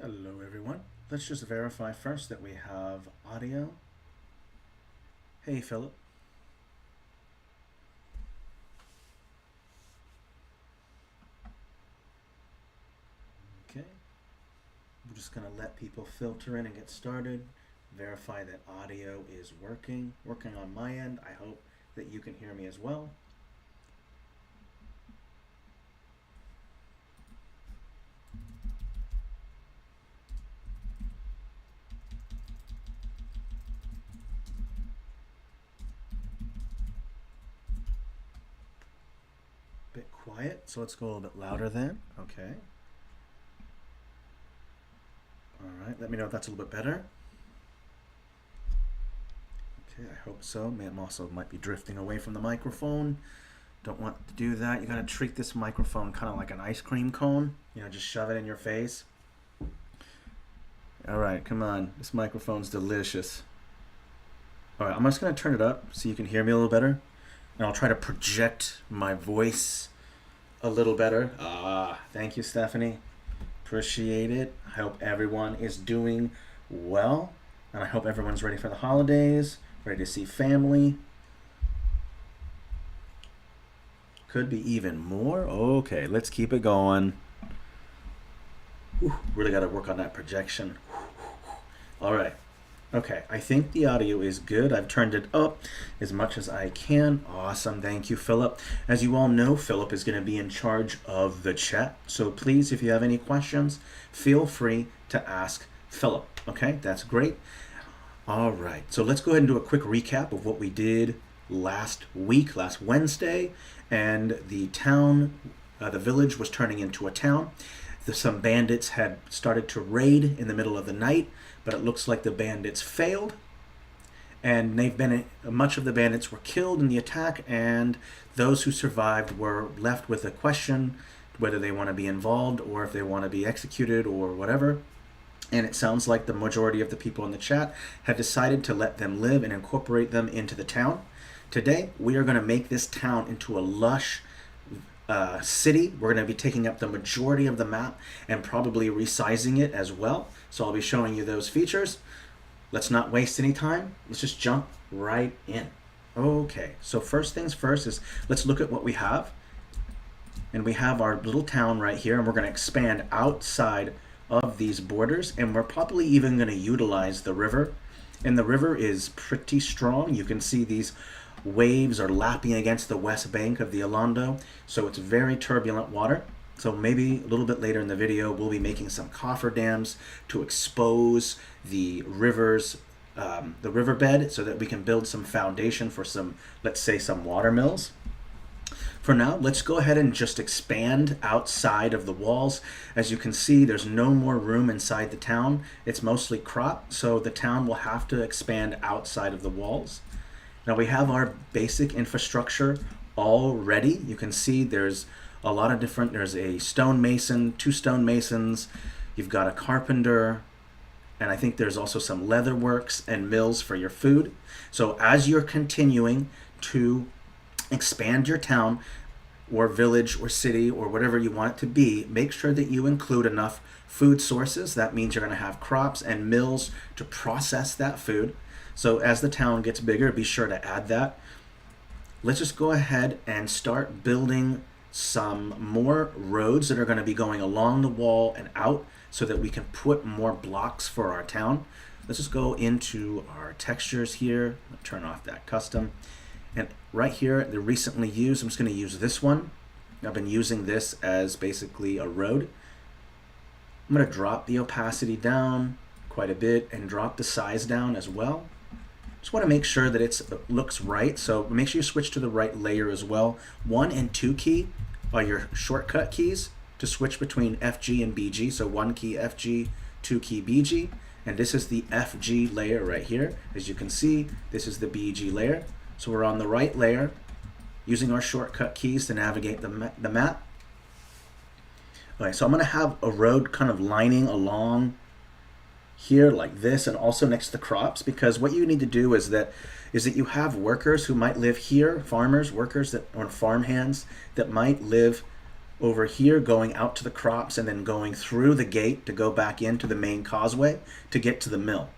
Hello everyone. Let's just verify first that we have audio. Hey Philip. Okay. We're just going to let people filter in and get started. Verify that audio is working. Working on my end. I hope that you can hear me as well. Bit quiet, so let's go a little bit louder then. Okay. All right, let me know if that's a little bit better. Okay, I hope so. Man, also might be drifting away from the microphone. Don't want to do that. You gotta treat this microphone kind of like an ice cream cone. You know, just shove it in your face. All right, come on. This microphone's delicious. All right, I'm just gonna turn it up so you can hear me a little better. And I'll try to project my voice a little better. Thank you, Stephanie. Appreciate it. I hope everyone is doing well. And I hope everyone's ready for the holidays, ready to see family. Could be even more. Okay, let's keep it going. Whew, really got to work on that projection. All right. Okay, I think the audio is good. I've turned it up as much as I can. Awesome, thank you, Philip. As you all know, Philip is going to be in charge of the chat. So please, if you have any questions, feel free to ask Philip. Okay, that's great. All right, so let's go ahead and do a quick recap of what we did last week, last Wednesday. And the town, the village was turning into a town. Some bandits had started to raid in the middle of the night, but it looks like the bandits failed, and much of the bandits were killed in the attack, and those who survived were left with a question whether they want to be involved or if they want to be executed or whatever. And it sounds like the majority of the people in the chat have decided to let them live and incorporate them into the town. Today, we are going to make this town into a lush city. We're going to be taking up the majority of the map and probably resizing it as well. So I'll be showing you those features. Let's not waste any time. Let's just jump right in. Okay, so first things first is let's look at what we have. And we have our little town right here, and we're going to expand outside of these borders, and we're probably even going to utilize the river. And the river is pretty strong. You can see these waves are lapping against the west bank of the Alondo, so it's very turbulent water. So maybe a little bit later in the video we'll be making some coffer dams to expose the rivers, the riverbed, so that we can build some foundation for some, let's say, some water mills. For now, let's go ahead and just expand outside of the walls. As you can see, there's no more room inside the town. It's mostly crop, so the town will have to expand outside of the walls. Now we have our basic infrastructure all ready. You can see there's a lot of different, there's a stonemason, 2 stonemasons, you've got a carpenter, and I think there's also some leather works and mills for your food. So as you're continuing to expand your town or village or city or whatever you want it to be, make sure that you include enough food sources. That means you're going to have crops and mills to process that food. So as the town gets bigger, be sure to add that. Let's just go ahead and start building some more roads that are going to be going along the wall and out so that we can put more blocks for our town. Let's just go into our textures here. I'll turn off that custom. And right here, the recently used, I'm just going to use this one. I've been using this as basically a road. I'm going to drop the opacity down quite a bit and drop the size down as well. Just want to make sure that it looks right, so make sure you switch to the right layer as well. 1 and 2 key are your shortcut keys to switch between FG and BG. So 1 key FG, 2 key BG, and this is the FG layer right here. As you can see, this is the BG layer. So we're on the right layer, using our shortcut keys to navigate the map. Okay, so I'm going to have a road kind of lining along here like this, and also next to the crops, because what you need to do is that you have workers who might live here, farmers, workers that, or farm hands that might live over here going out to the crops and then going through the gate to go back into the main causeway to get to the mill.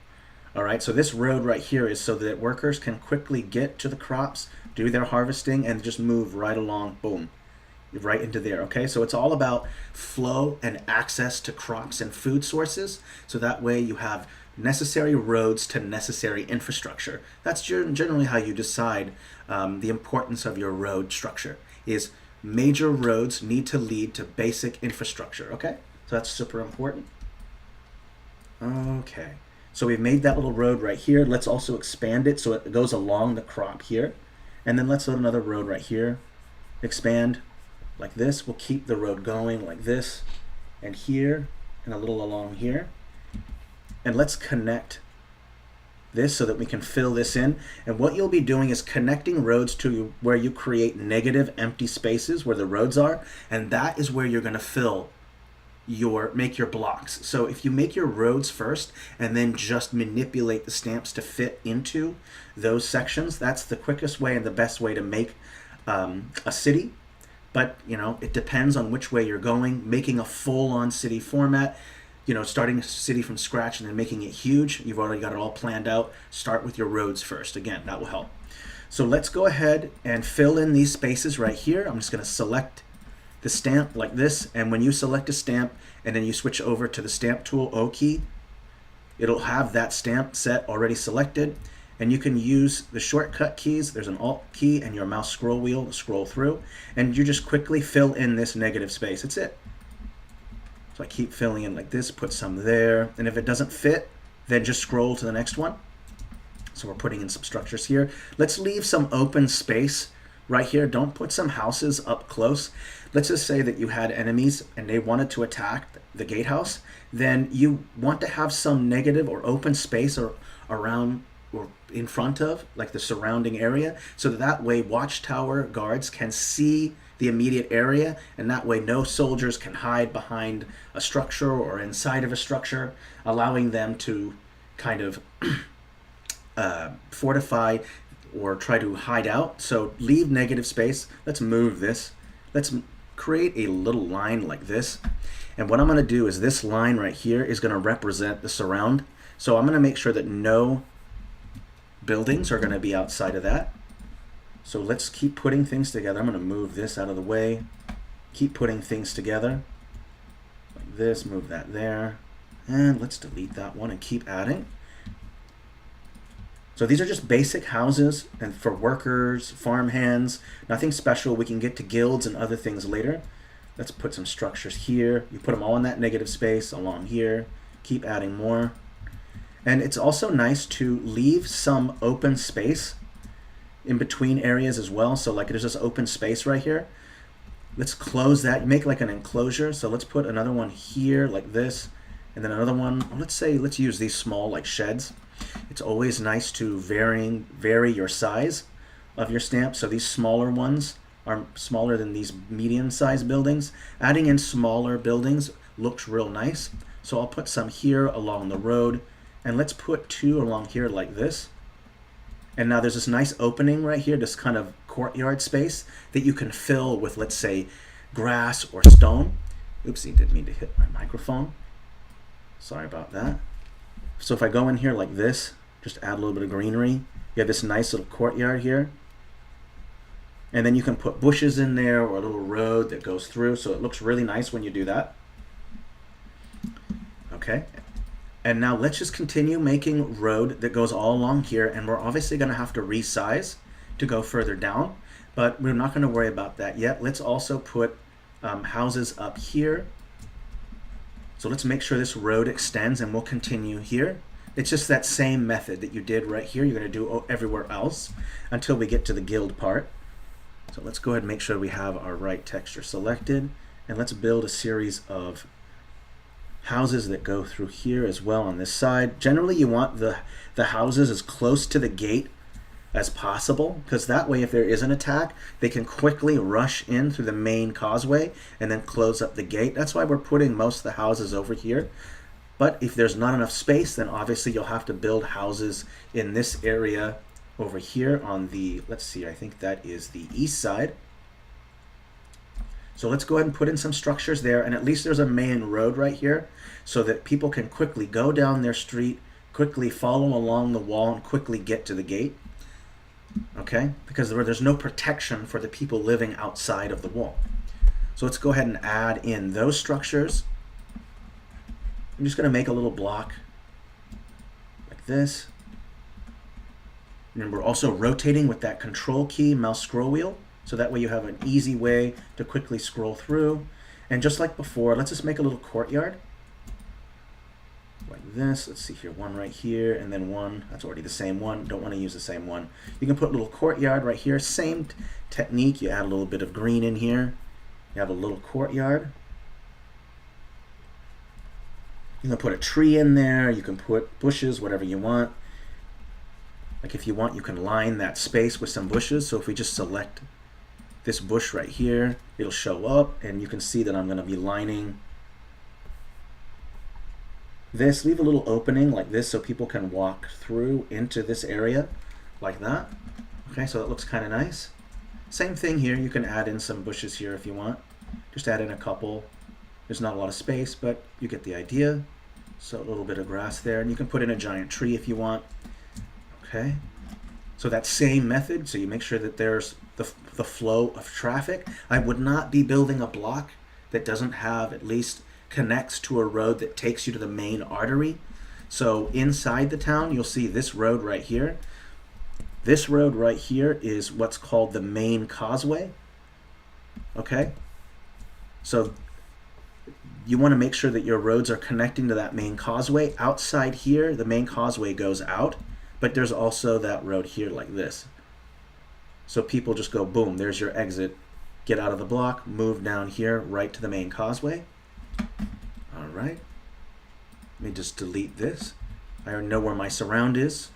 All right, so this road right here is so that workers can quickly get to the crops, do their harvesting, and just move right along, boom, right into there. Okay, so it's all about flow and access to crops and food sources, so that way you have necessary roads to necessary infrastructure. That's generally how you decide the importance of your road structure, is major roads need to lead to basic infrastructure. Okay, so that's super important. Okay, so we've made that little road right here. Let's also expand it so it goes along the crop here, and then let's load another road right here, expand like this. We'll keep the road going like this, and here, and a little along here. And let's connect this so that we can fill this in. And what you'll be doing is connecting roads to where you create negative empty spaces where the roads are, and that is where you're going to make your blocks. So if you make your roads first and then just manipulate the stamps to fit into those sections, that's the quickest way and the best way to make a city. But it depends on which way you're going. Making a full-on city format, starting a city from scratch and then making it huge, you've already got it all planned out. Start with your roads first. Again, that will help. So let's go ahead and fill in these spaces right here. I'm just going to select the stamp like this, and when you select a stamp and then you switch over to the stamp tool, O key, it'll have that stamp set already selected, and you can use the shortcut keys. There's an Alt key and your mouse scroll wheel to scroll through, and you just quickly fill in this negative space. That's it. So I keep filling in like this, put some there, and if it doesn't fit, then just scroll to the next one. So we're putting in some structures here. Let's leave some open space right here. Don't put some houses up close. Let's just say that you had enemies and they wanted to attack the gatehouse. Then you want to have some negative or open space or around or in front of, like the surrounding area, so that way watchtower guards can see the immediate area, and that way no soldiers can hide behind a structure or inside of a structure, allowing them to kind of fortify or try to hide out. So leave negative space. Let's move this. Let's create a little line like this. And what I'm going to do is this line right here is going to represent the surround. So I'm going to make sure that no buildings are going to be outside of that. So let's keep putting things together. I'm going to move this out of the way. Keep putting things together. Like this, move that there. And let's delete that one and keep adding. So these are just basic houses and for workers, farm hands, nothing special. We can get to guilds and other things later. Let's put some structures here. You put them all in that negative space along here. Keep adding more. And it's also nice to leave some open space in between areas as well. So like there's this open space right here. Let's close that. You make like an enclosure. So let's put another one here like this. And then another one, let's use these small like sheds. It's always nice to vary your size of your stamp. So these smaller ones are smaller than these medium-sized buildings. Adding in smaller buildings looks real nice. So I'll put some here along the road, and let's put two along here like this. And now there's this nice opening right here, this kind of courtyard space that you can fill with, let's say, grass or stone. Oopsie, didn't mean to hit my microphone. Sorry about that. So if I go in here like this, just add a little bit of greenery, you have this nice little courtyard here. And then you can put bushes in there or a little road that goes through, so it looks really nice when you do that. Okay. And now let's just continue making road that goes all along here, and we're obviously going to have to resize to go further down, but we're not going to worry about that yet. Let's also put houses up here. So let's make sure this road extends, and we'll continue here. It's just that same method that you did right here. You're going to do everywhere else until we get to the guild part. So let's go ahead and make sure we have our right texture selected, and let's build a series of houses that go through here as well on this side. Generally, you want the houses as close to the gate as possible, because that way if there is an attack, they can quickly rush in through the main causeway and then close up the gate. That's why we're putting most of the houses over here. But if there's not enough space, then obviously you'll have to build houses in this area over here on the, let's see, I think that is the east side. So let's go ahead and put in some structures there, and at least there's a main road right here so that people can quickly go down their street, quickly follow along the wall, and quickly get to the gate. Okay? Because there's no protection for the people living outside of the wall. So let's go ahead and add in those structures. I'm just going to make a little block like this. And we're also rotating with that control key, mouse scroll wheel, so that way you have an easy way to quickly scroll through. And just like before, let's just make a little courtyard like this. Let's see here, one right here, and then one. That's already the same one. Don't want to use the same one. You can put a little courtyard right here. Same technique. You add a little bit of green in here. You have a little courtyard. You can put a tree in there. You can put bushes, whatever you want. Like if you want, you can line that space with some bushes. So if we just select this bush right here, it'll show up, and you can see that I'm going to be lining this. Leave a little opening like this so people can walk through into this area like that. Okay, so that looks kind of nice. Same thing here. You can add in some bushes here if you want. Just add in a couple. There's not a lot of space, but you get the idea. So a little bit of grass there, and you can put in a giant tree if you want. Okay, so that same method, so you make sure that there's the flow of traffic. I would not be building a block that doesn't have at least connects to a road that takes you to the main artery. So inside the town, you'll see this road right here. This road right here is what's called the main causeway. Okay, so you want to make sure that your roads are connecting to that main causeway. Outside here, the main causeway goes out, but there's also that road here like this. So people just go, boom, there's your exit. Get out of the block, move down here, right to the main causeway. All right. Let me just delete this. I already know where my surround is.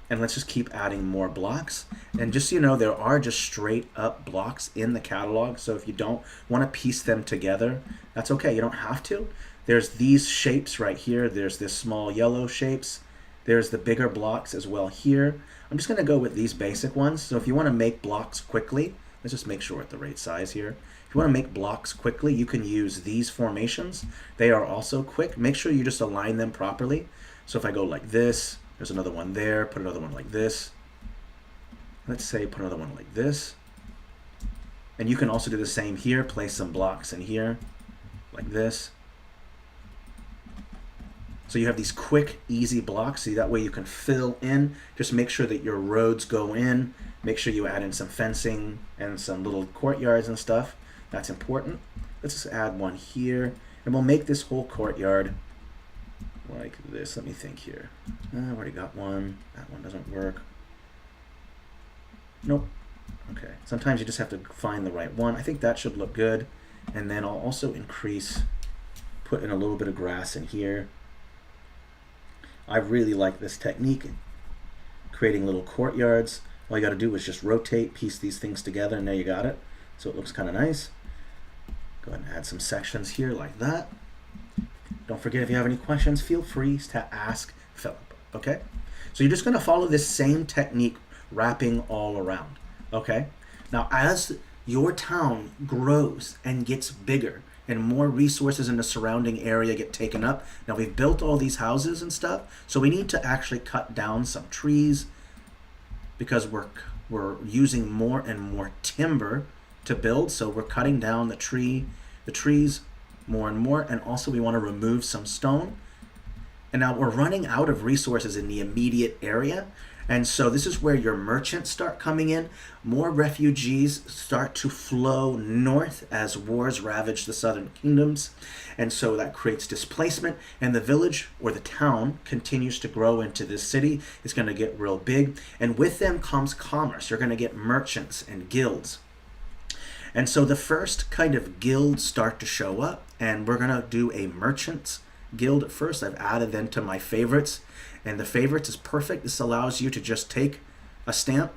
And let's just keep adding more blocks. And just so you know, there are just straight up blocks in the catalog. So if you don't want to piece them together, that's okay. You don't have to. There's these shapes right here. There's this small yellow shapes. There's the bigger blocks as well here. I'm just going to go with these basic ones. So if you want to make blocks quickly, let's just make sure we're at the right size here. If you want to make blocks quickly, you can use these formations. They are also quick. Make sure you just align them properly. So if I go like this, there's another one there, put another one like this. Let's say put another one like this. And you can also do the same here, place some blocks in here, like this. So you have these quick, easy blocks, so that way you can fill in. Just make sure that your roads go in. Make sure you add in some fencing and some little courtyards and stuff. That's important. Let's just add one here, and we'll make this whole courtyard like this. Let me think here. I've already got one. That one doesn't work. Nope. Okay. Sometimes you just have to find the right one. I think that should look good. And then I'll also put in a little bit of grass in here. I really like this technique, creating little courtyards. All you got to do is just rotate, piece these things together, and there you got it. So it looks kind of nice. Go ahead and add some sections here like that. Don't forget, if you have any questions, feel free to ask Philip, okay? So you're just going to follow this same technique, wrapping all around, okay? Now, as your town grows and gets bigger and more resources in the surrounding area get taken up, now we've built all these houses and stuff, so we need to actually cut down some trees because we're using more and more timber to build, so we're cutting down the trees more and more, and also we want to remove some stone. And now we're running out of resources in the immediate area, and so this is where your merchants start coming in. More refugees start to flow north as wars ravage the southern kingdoms, and so that creates displacement, and the village or the town continues to grow into this city. It's going to get real big, and with them comes commerce. You're going to get merchants and guilds. And so the first kind of guilds start to show up, and we're going to do a merchants guild at first. I've added them to my favorites, and the favorites is perfect. This allows you to just take a stamp,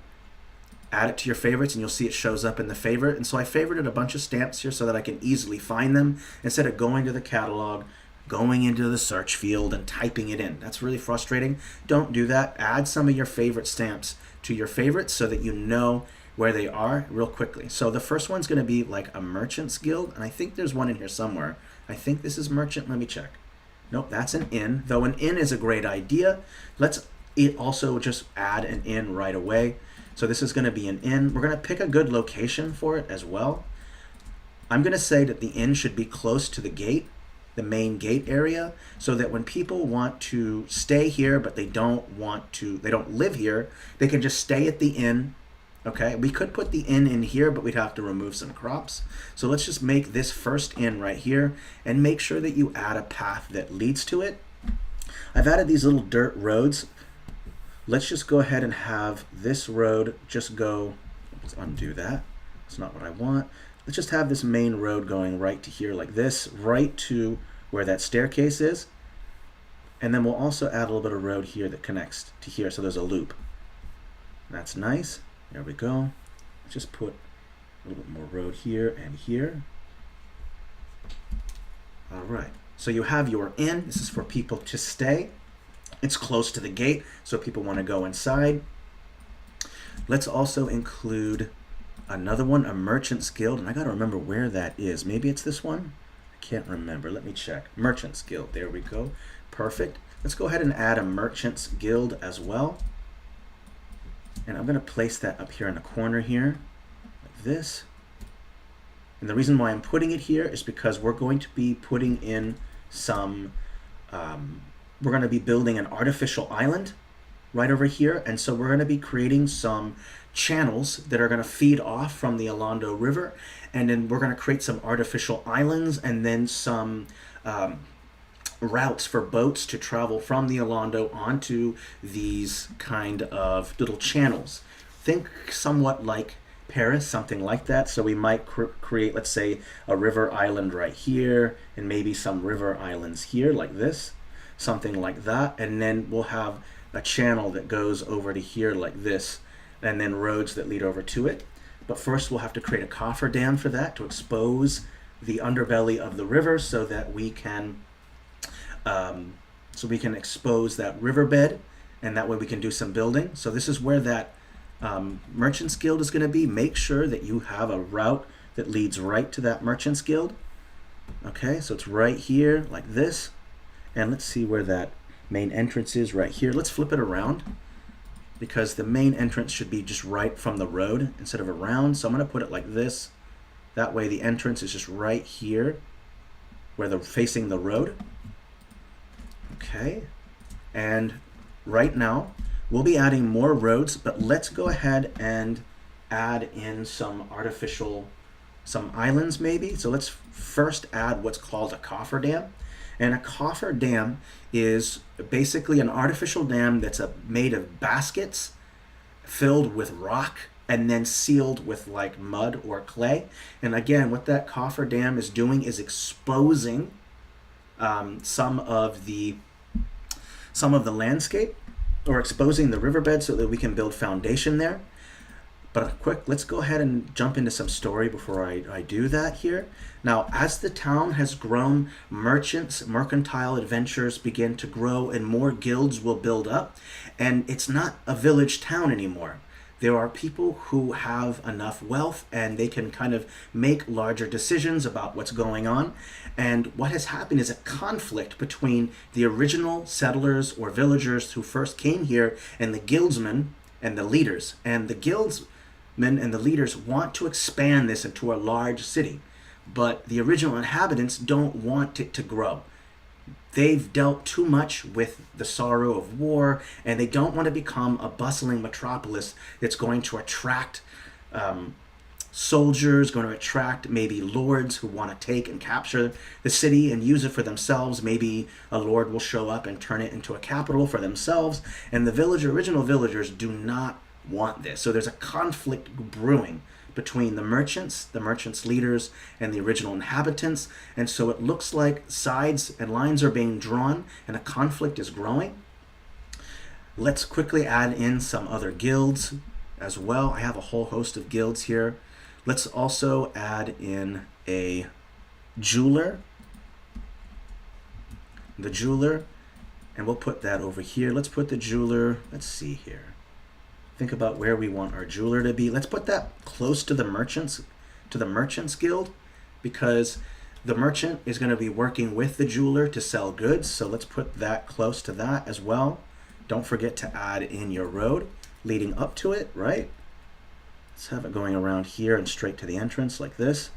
add it to your favorites, and you'll see it shows up in the favorite. And so I favorited a bunch of stamps here so that I can easily find them instead of going to the catalog, going into the search field and typing it in. That's really frustrating. Don't do that. Add some of your favorite stamps to your favorites so that you know where they are real quickly. So the first one's going to be like a merchant's guild, and I think there's one in here somewhere. I think this is merchant. Let me check. Nope, that's an inn. Though an inn is a great idea, let's also just add an inn right away. So this is going to be an inn. We're going to pick a good location for it as well. I'm going to say that the inn should be close to the gate, the main gate area, so that when people want to stay here but they don't live here, they can just stay at the inn. Okay, we could put the inn in here, but we'd have to remove some crops. So let's just make this first inn right here and make sure that you add a path that leads to it. I've added these little dirt roads. Let's just go ahead and have this road just go, let's undo that. That's not what I want. Let's just have this main road going right to here like this, right to where that staircase is. And then we'll also add a little bit of road here that connects to here, so there's a loop. That's nice. There we go. Let's just put a little bit more road here and here. All right. So you have your inn. This is for people to stay. It's close to the gate, so people want to go inside. Let's also include another one, a merchant's guild, and I got to remember where that is. Maybe it's this one? I can't remember. Let me check. Merchant's guild. There we go. Perfect. Let's go ahead and add a merchant's guild as well. And I'm going to place that up here in the corner here, like this. And the reason why I'm putting it here is because we're going to be putting in some, we're going to be building an artificial island right over here. And so we're going to be creating some channels that are going to feed off from the Alondo River. And then we're going to create some artificial islands and then some routes for boats to travel from the Alondo onto these kind of little channels. Think somewhat like Paris, something like that. So we might create, let's say, a river island right here and maybe some river islands here like this, something like that. And then we'll have a channel that goes over to here like this, and then roads that lead over to it. But first we'll have to create a coffer dam for that to expose the underbelly of the river so that we can expose that riverbed, and that way we can do some building. So this is where that Merchant's Guild is going to be. Make sure that you have a route that leads right to that Merchant's Guild. Okay, so it's right here like this. And let's see where that main entrance is right here. Let's flip it around because the main entrance should be just right from the road instead of around. So I'm going to put it like this. That way the entrance is just right here where they're facing the road. Okay, and right now we'll be adding more roads, but let's go ahead and add in some islands maybe. So let's first add what's called a coffer dam. And a coffer dam is basically an artificial dam that's made of baskets filled with rock and then sealed with like mud or clay. And again, what that coffer dam is doing is exposing some of the landscape, or exposing the riverbed so that we can build foundation there. But let's go ahead and jump into some story before I do that here. Now, as the town has grown, mercantile adventures begin to grow, and more guilds will build up. And it's not a village town anymore. There are people who have enough wealth and they can kind of make larger decisions about what's going on. And what has happened is a conflict between the original settlers or villagers who first came here and the guildsmen and the leaders. And the guildsmen and the leaders want to expand this into a large city, but the original inhabitants don't want it to grow. They've dealt too much with the sorrow of war, and they don't want to become a bustling metropolis that's going to attract soldiers, going to attract maybe lords who want to take and capture the city and use it for themselves. Maybe a lord will show up and turn it into a capital for themselves, and the original villagers do not want this. So there's a conflict brewing between the merchants leaders, and the original inhabitants. And so it looks like sides and lines are being drawn and a conflict is growing. Let's quickly add in some other guilds as well. I have a whole host of guilds here. Let's also add in a jeweler. The jeweler, and we'll put that over here. Let's put the jeweler, let's see here. Think about where we want our jeweler to be. Let's put that close to the merchants guild, because the merchant is going to be working with the jeweler to sell goods. So let's put that close to that as well. Don't forget to add in your road leading up to it, right? Let's have it going around here and straight to the entrance like this.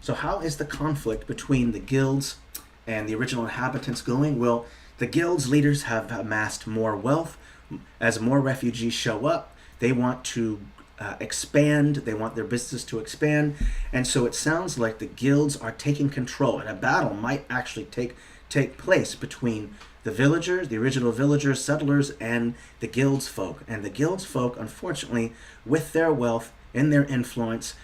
So how is the conflict between the guilds and the original inhabitants going? Well, the guild's leaders have amassed more wealth. As more refugees show up, they want to expand. They want their business to expand. And so it sounds like the guilds are taking control, and a battle might actually take place between the villagers, the original villagers, settlers, and the guild's folk. And the guild's folk, unfortunately, with their wealth and their influence,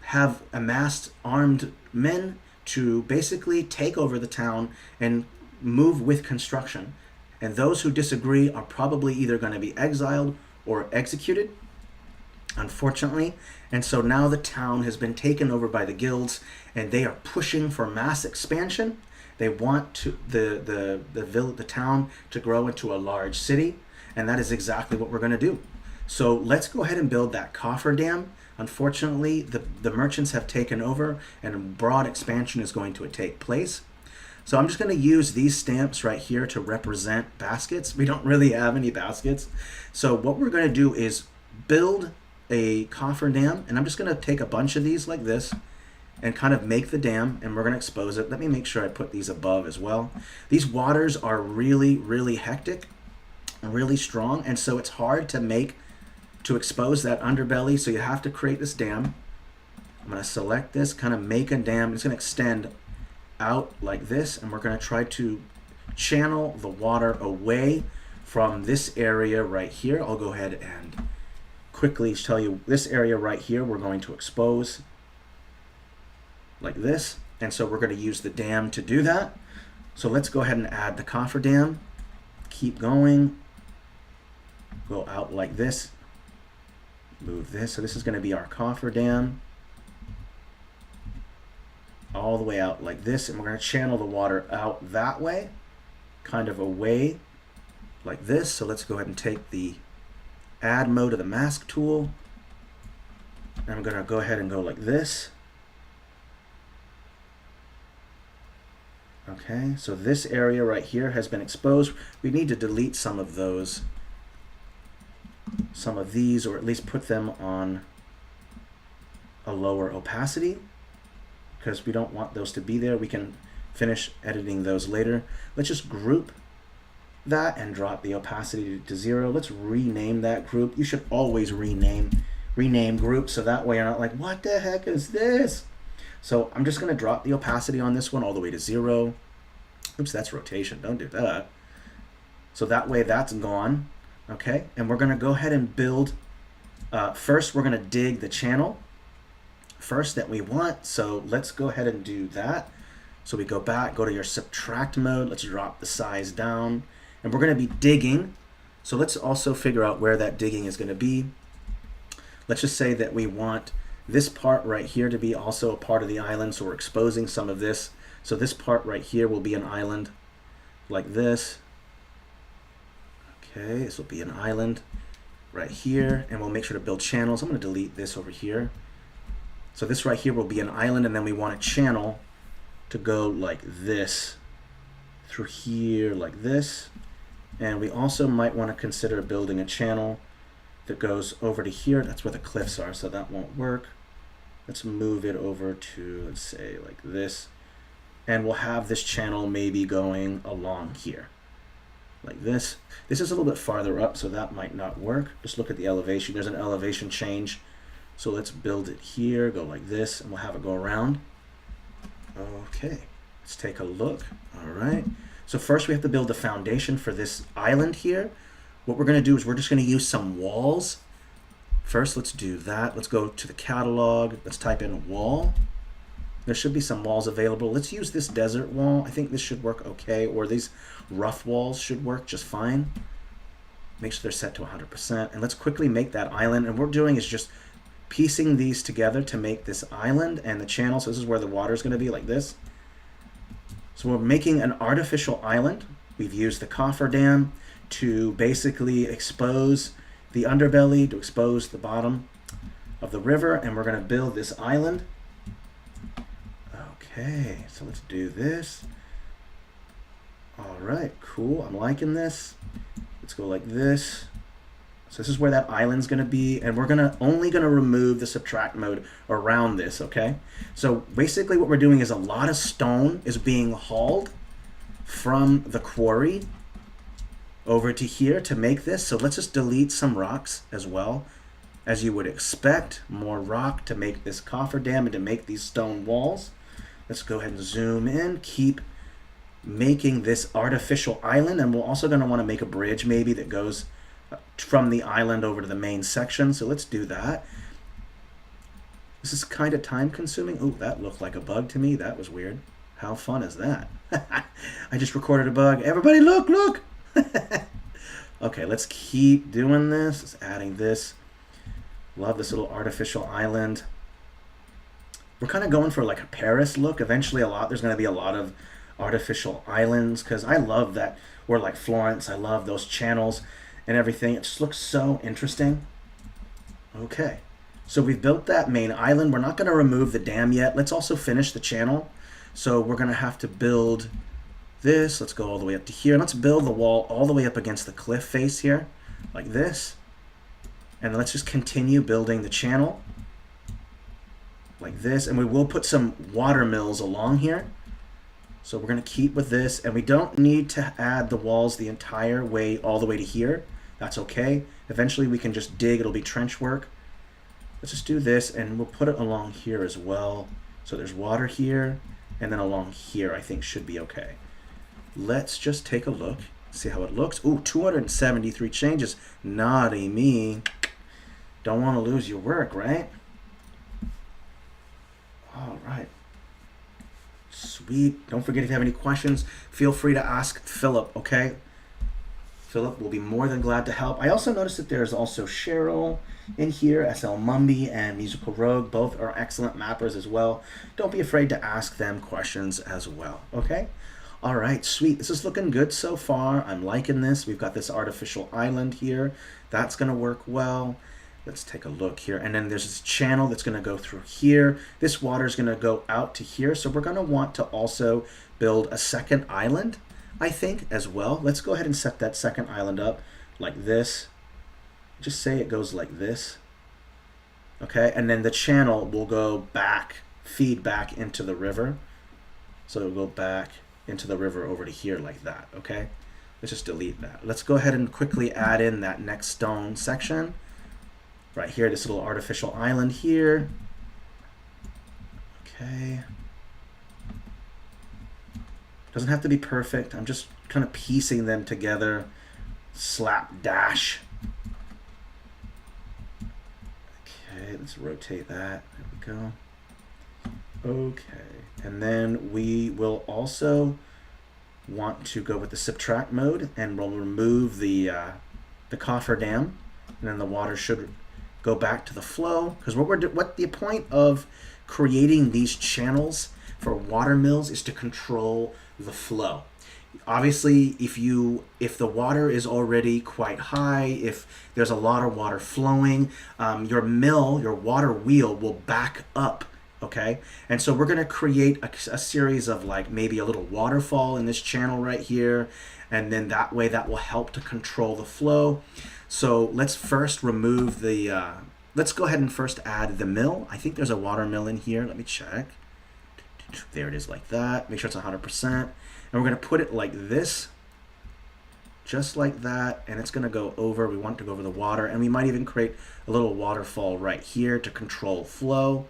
have amassed armed men to basically take over the town and move with construction. And those who disagree are probably either going to be exiled or executed, unfortunately. And so now the town has been taken over by the guilds, and they are pushing for mass expansion. They want the town to grow into a large city, and that is exactly what we're going to do. So let's go ahead and build that Coffer Dam. Unfortunately, the merchants have taken over, and broad expansion is going to take place. So I'm just going to use these stamps right here to represent baskets. We don't really have any baskets. So what we're going to do is build a Coffer Dam, and I'm just going to take a bunch of these like this and kind of make the dam, and we're going to expose it. Let me make sure I put these above as well. These waters are really, really hectic and really strong, and so it's hard to expose that underbelly, so you have to create this dam. I'm going to select this, kind of make a dam. It's going to extend out like this, and we're going to try to channel the water away from this area right here. I'll go ahead and quickly tell you this area right here we're going to expose like this, and so we're going to use the dam to do that. So let's go ahead and add the Coffer Dam. Keep going, go out like this, move this. So this is going to be our Coffer Dam, all the way out like this, and we're going to channel the water out that way, kind of away like this. So let's go ahead and take the add mode of the mask tool, and I'm going to go ahead and go like this. Okay, so this area right here has been exposed. We need to delete some of these, or at least put them on a lower opacity, because we don't want those to be there. We can finish editing those later. Let's just group that and drop the opacity to 0. Let's rename that group. You should always rename groups, so that way you're not like, what the heck is this? So I'm just going to drop the opacity on this one all the way to 0. Oops, that's rotation. Don't do that. So that way that's gone. Okay, and we're going to go ahead and build. First, we're going to dig the channel first that we want. So let's go ahead and do that. So we go back, go to your subtract mode. Let's drop the size down, and we're going to be digging. So let's also figure out where that digging is going to be. Let's just say that we want this part right here to be also a part of the island, so we're exposing some of this. So this part right here will be an island like this. Okay, this will be an island right here, and we'll make sure to build channels. I'm going to delete this over here. So this right here will be an island, and then we want a channel to go like this through here like this. And we also might want to consider building a channel that goes over to here. That's where the cliffs are, so that won't work. Let's move it over to, let's say, like this. And we'll have this channel maybe going along here, like this. This is a little bit farther up, so that might not work. Just look at the elevation. There's an elevation change. So let's build it here, go like this, and we'll have it go around. Okay, let's take a look. All right. So first we have to build the foundation for this island here. What we're going to do is we're just going to use some walls. First, let's do that. Let's go to the catalog. Let's type in wall. There should be some walls available. Let's use this desert wall. I think this should work okay, or these rough walls should work just fine. Make sure they're set to 100%. And let's quickly make that island. And what we're doing is just piecing these together to make this island and the channel. So this is where the water is going to be, like this. So we're making an artificial island. We've used the Coffer Dam. to basically expose the underbelly, to expose the bottom of the river, and we're going to build this island. Okay, so let's do this. All right, cool. I'm liking this. Let's go like this. So this is where that island's going to be, and we're only going to remove the subtract mode around this, okay? So basically what we're doing is a lot of stone is being hauled from the quarry over to here to make this. So let's just delete some rocks as well. As you would expect, more rock to make this coffer dam and to make these stone walls. Let's go ahead and zoom in, keep making this artificial island, and we're also going to want to make a bridge maybe that goes from the island over to the main section. So let's do that. This is kind of time consuming. Oh, that looked like a bug to me. That was weird. How fun is that? I just recorded a bug. Everybody look, look. Okay, let's keep doing this. Let's adding this. Love this little artificial island. We're kind of going for like a Paris look. Eventually there's going to be a lot of artificial islands, because I love that. Or like Florence, I love those channels and everything. It just looks so interesting. Okay, so we've built that main island. We're not going to remove the dam yet. Let's also finish the channel. So we're going to have to build this. Let's go all the way up to here. Let's build the wall all the way up against the cliff face here, like this. And let's just continue building the channel like this. And we will put some water mills along here. So we're going to keep with this, and we don't need to add the walls the entire way all the way to here. That's okay. Eventually we can just dig. It'll be trench work. Let's just do this, and we'll put it along here as well. So there's water here, and then along here I think should be okay. Let's just take a look, see how it looks. Ooh, 273 changes. Naughty me. Don't want to lose your work, right? All right. Sweet. Don't forget, if you have any questions, feel free to ask Philip, okay? Philip will be more than glad to help. I also noticed that there's also Cheryl in here, SL Mumby and Musical Rogue. Both are excellent mappers as well. Don't be afraid to ask them questions as well, okay? All right, sweet. This is looking good so far. I'm liking this. We've got this artificial island here. That's going to work well. Let's take a look here. And then there's this channel that's going to go through here. This water is going to go out to here. So we're going to want to also build a second island, I think, as well. Let's go ahead and set that second island up like this. Just say it goes like this. Okay, and then the channel will go back, feed back into the river. So it'll go back into the river over to here like that, okay? Let's just delete that. Let's go ahead and quickly add in that next stone section. Right here, this little artificial island here. Okay. Doesn't have to be perfect. I'm just kind of piecing them together. Slapdash. Okay, let's rotate that. There we go. Okay, and then we will also want to go with the subtract mode, and we'll remove the Coffer Dam, and then the water should go back to the flow, because what the point of creating these channels for water mills is to control the flow. Obviously, if the water is already quite high, if there's a lot of water flowing, your water wheel will back up, okay? And so we're going to create a series of like maybe a little waterfall in this channel right here, and then that way that will help to control the flow. So let's first remove the, let's go ahead and first add the mill. I think there's a water mill in here. Let me check. There it is, like that. Make sure it's 100%. And we're going to put it like this, just like that. And it's going to go over, we want it to go over the water. And we might even create a little waterfall right here to control flow.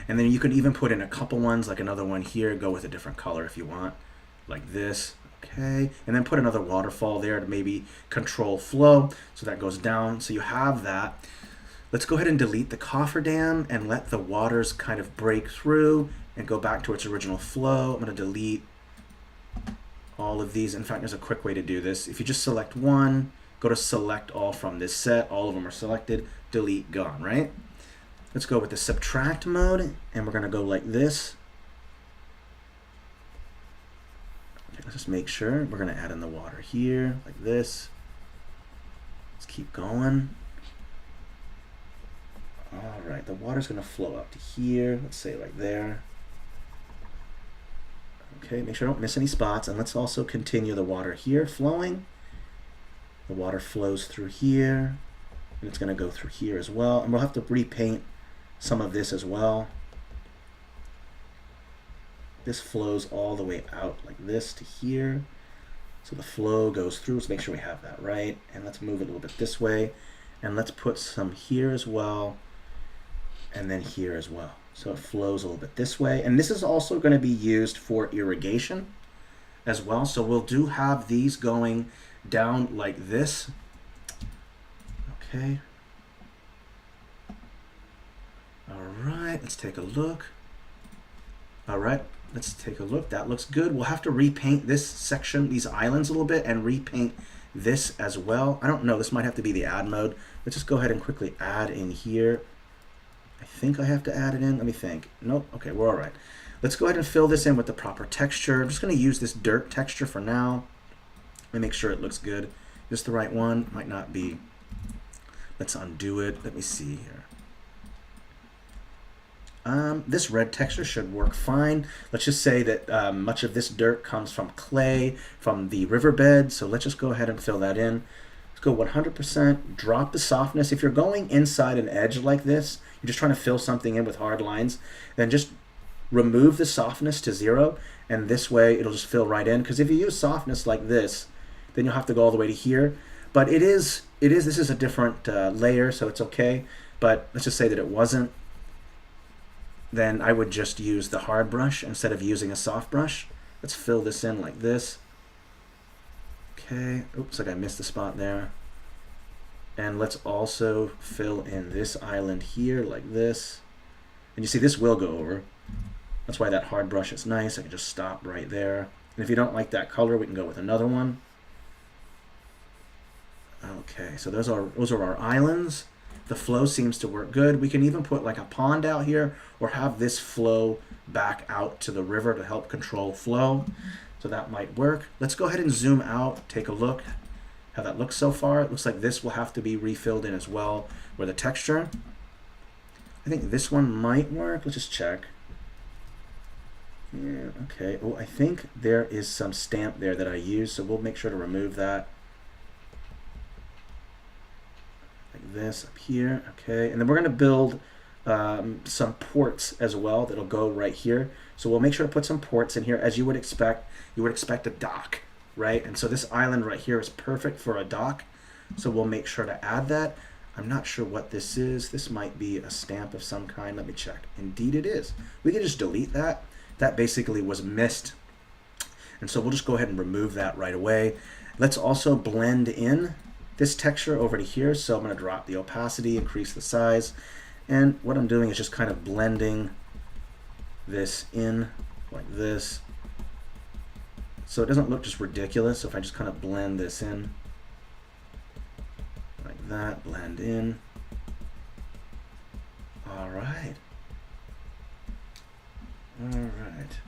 And then you could even put in a couple ones, like another one here, go with a different color if you want, like this. Okay, and then put another waterfall there to maybe control flow, so that goes down. So you have that. Let's go ahead and delete the Coffer Dam and let the waters kind of break through and go back to its original flow. I'm going to delete all of these. In fact, there's a quick way to do this. If you just select one, go to select all from this set, all of them are selected, delete, gone, right? Let's go with the subtract mode, and we're going to go like this. Okay, let's just make sure. We're going to add in the water here, like this. Let's keep going. All right, the water's going to flow up to here. Let's say right there. Okay, make sure I don't miss any spots. And let's also continue the water here flowing. The water flows through here. And it's going to go through here as well. And we'll have to repaint some of this as well. This flows all the way out like this to here. So the flow goes through. So make sure we have that right. And let's move it a little bit this way. And let's put some here as well. And then here as well. So it flows a little bit this way. And this is also going to be used for irrigation as well. So we'll do have these going down like this. Okay. All right, let's take a look. All right, let's take a look. That looks good. We'll have to repaint this section, these islands a little bit, and repaint this as well. I don't know, this might have to be the add mode. Let's just go ahead and quickly add in here. I think I have to add it in. Let me think. Nope. Okay, we're all right. Let's go ahead and fill this in with the proper texture. I'm just going to use this dirt texture for now. Let me make sure it looks good. Is this the right one? Might not be. Let's undo it. Let me see here. This red texture should work fine. Let's just say that much of this dirt comes from clay, from the riverbed. So let's just go ahead and fill that in. Let's go 100%, drop the softness. If you're going inside an edge like this, you're just trying to fill something in with hard lines, then just remove the softness to 0, and this way it'll just fill right in. Because if you use softness like this, then you'll have to go all the way to here. But this is a different layer, so it's okay. But let's just say that it wasn't. Then I would just use the hard brush instead of using a soft brush. Let's fill this in like this. Okay, oops, like I missed the spot there. And let's also fill in this island here like this. And you see this will go over. That's why that hard brush is nice. I can just stop right there. And if you don't like that color, we can go with another one. Okay, so those are our islands. The flow seems to work good. We can even put like a pond out here or have this flow back out to the river to help control flow. So that might work. Let's go ahead and zoom out, take a look how that looks so far. It looks like this will have to be refilled in as well with a texture. I think this one might work. Let's just check. Yeah, okay. Oh, I think there is some stamp there that I used, so we'll make sure to remove that. Like this up here, okay. And then we're gonna build some ports as well that'll go right here. So we'll make sure to put some ports in here as you would expect. You would expect a dock, right? And so this island right here is perfect for a dock. So we'll make sure to add that. I'm not sure what this is. This might be a stamp of some kind. Let me check. Indeed it is. We can just delete that. That basically was missed. And so we'll just go ahead and remove that right away. Let's also blend in this texture over to here. So I'm going to drop the opacity, increase the size. And what I'm doing is just kind of blending this in like this. So it doesn't look just ridiculous. So if I just kind of blend this in like that, blend in. All right. All right.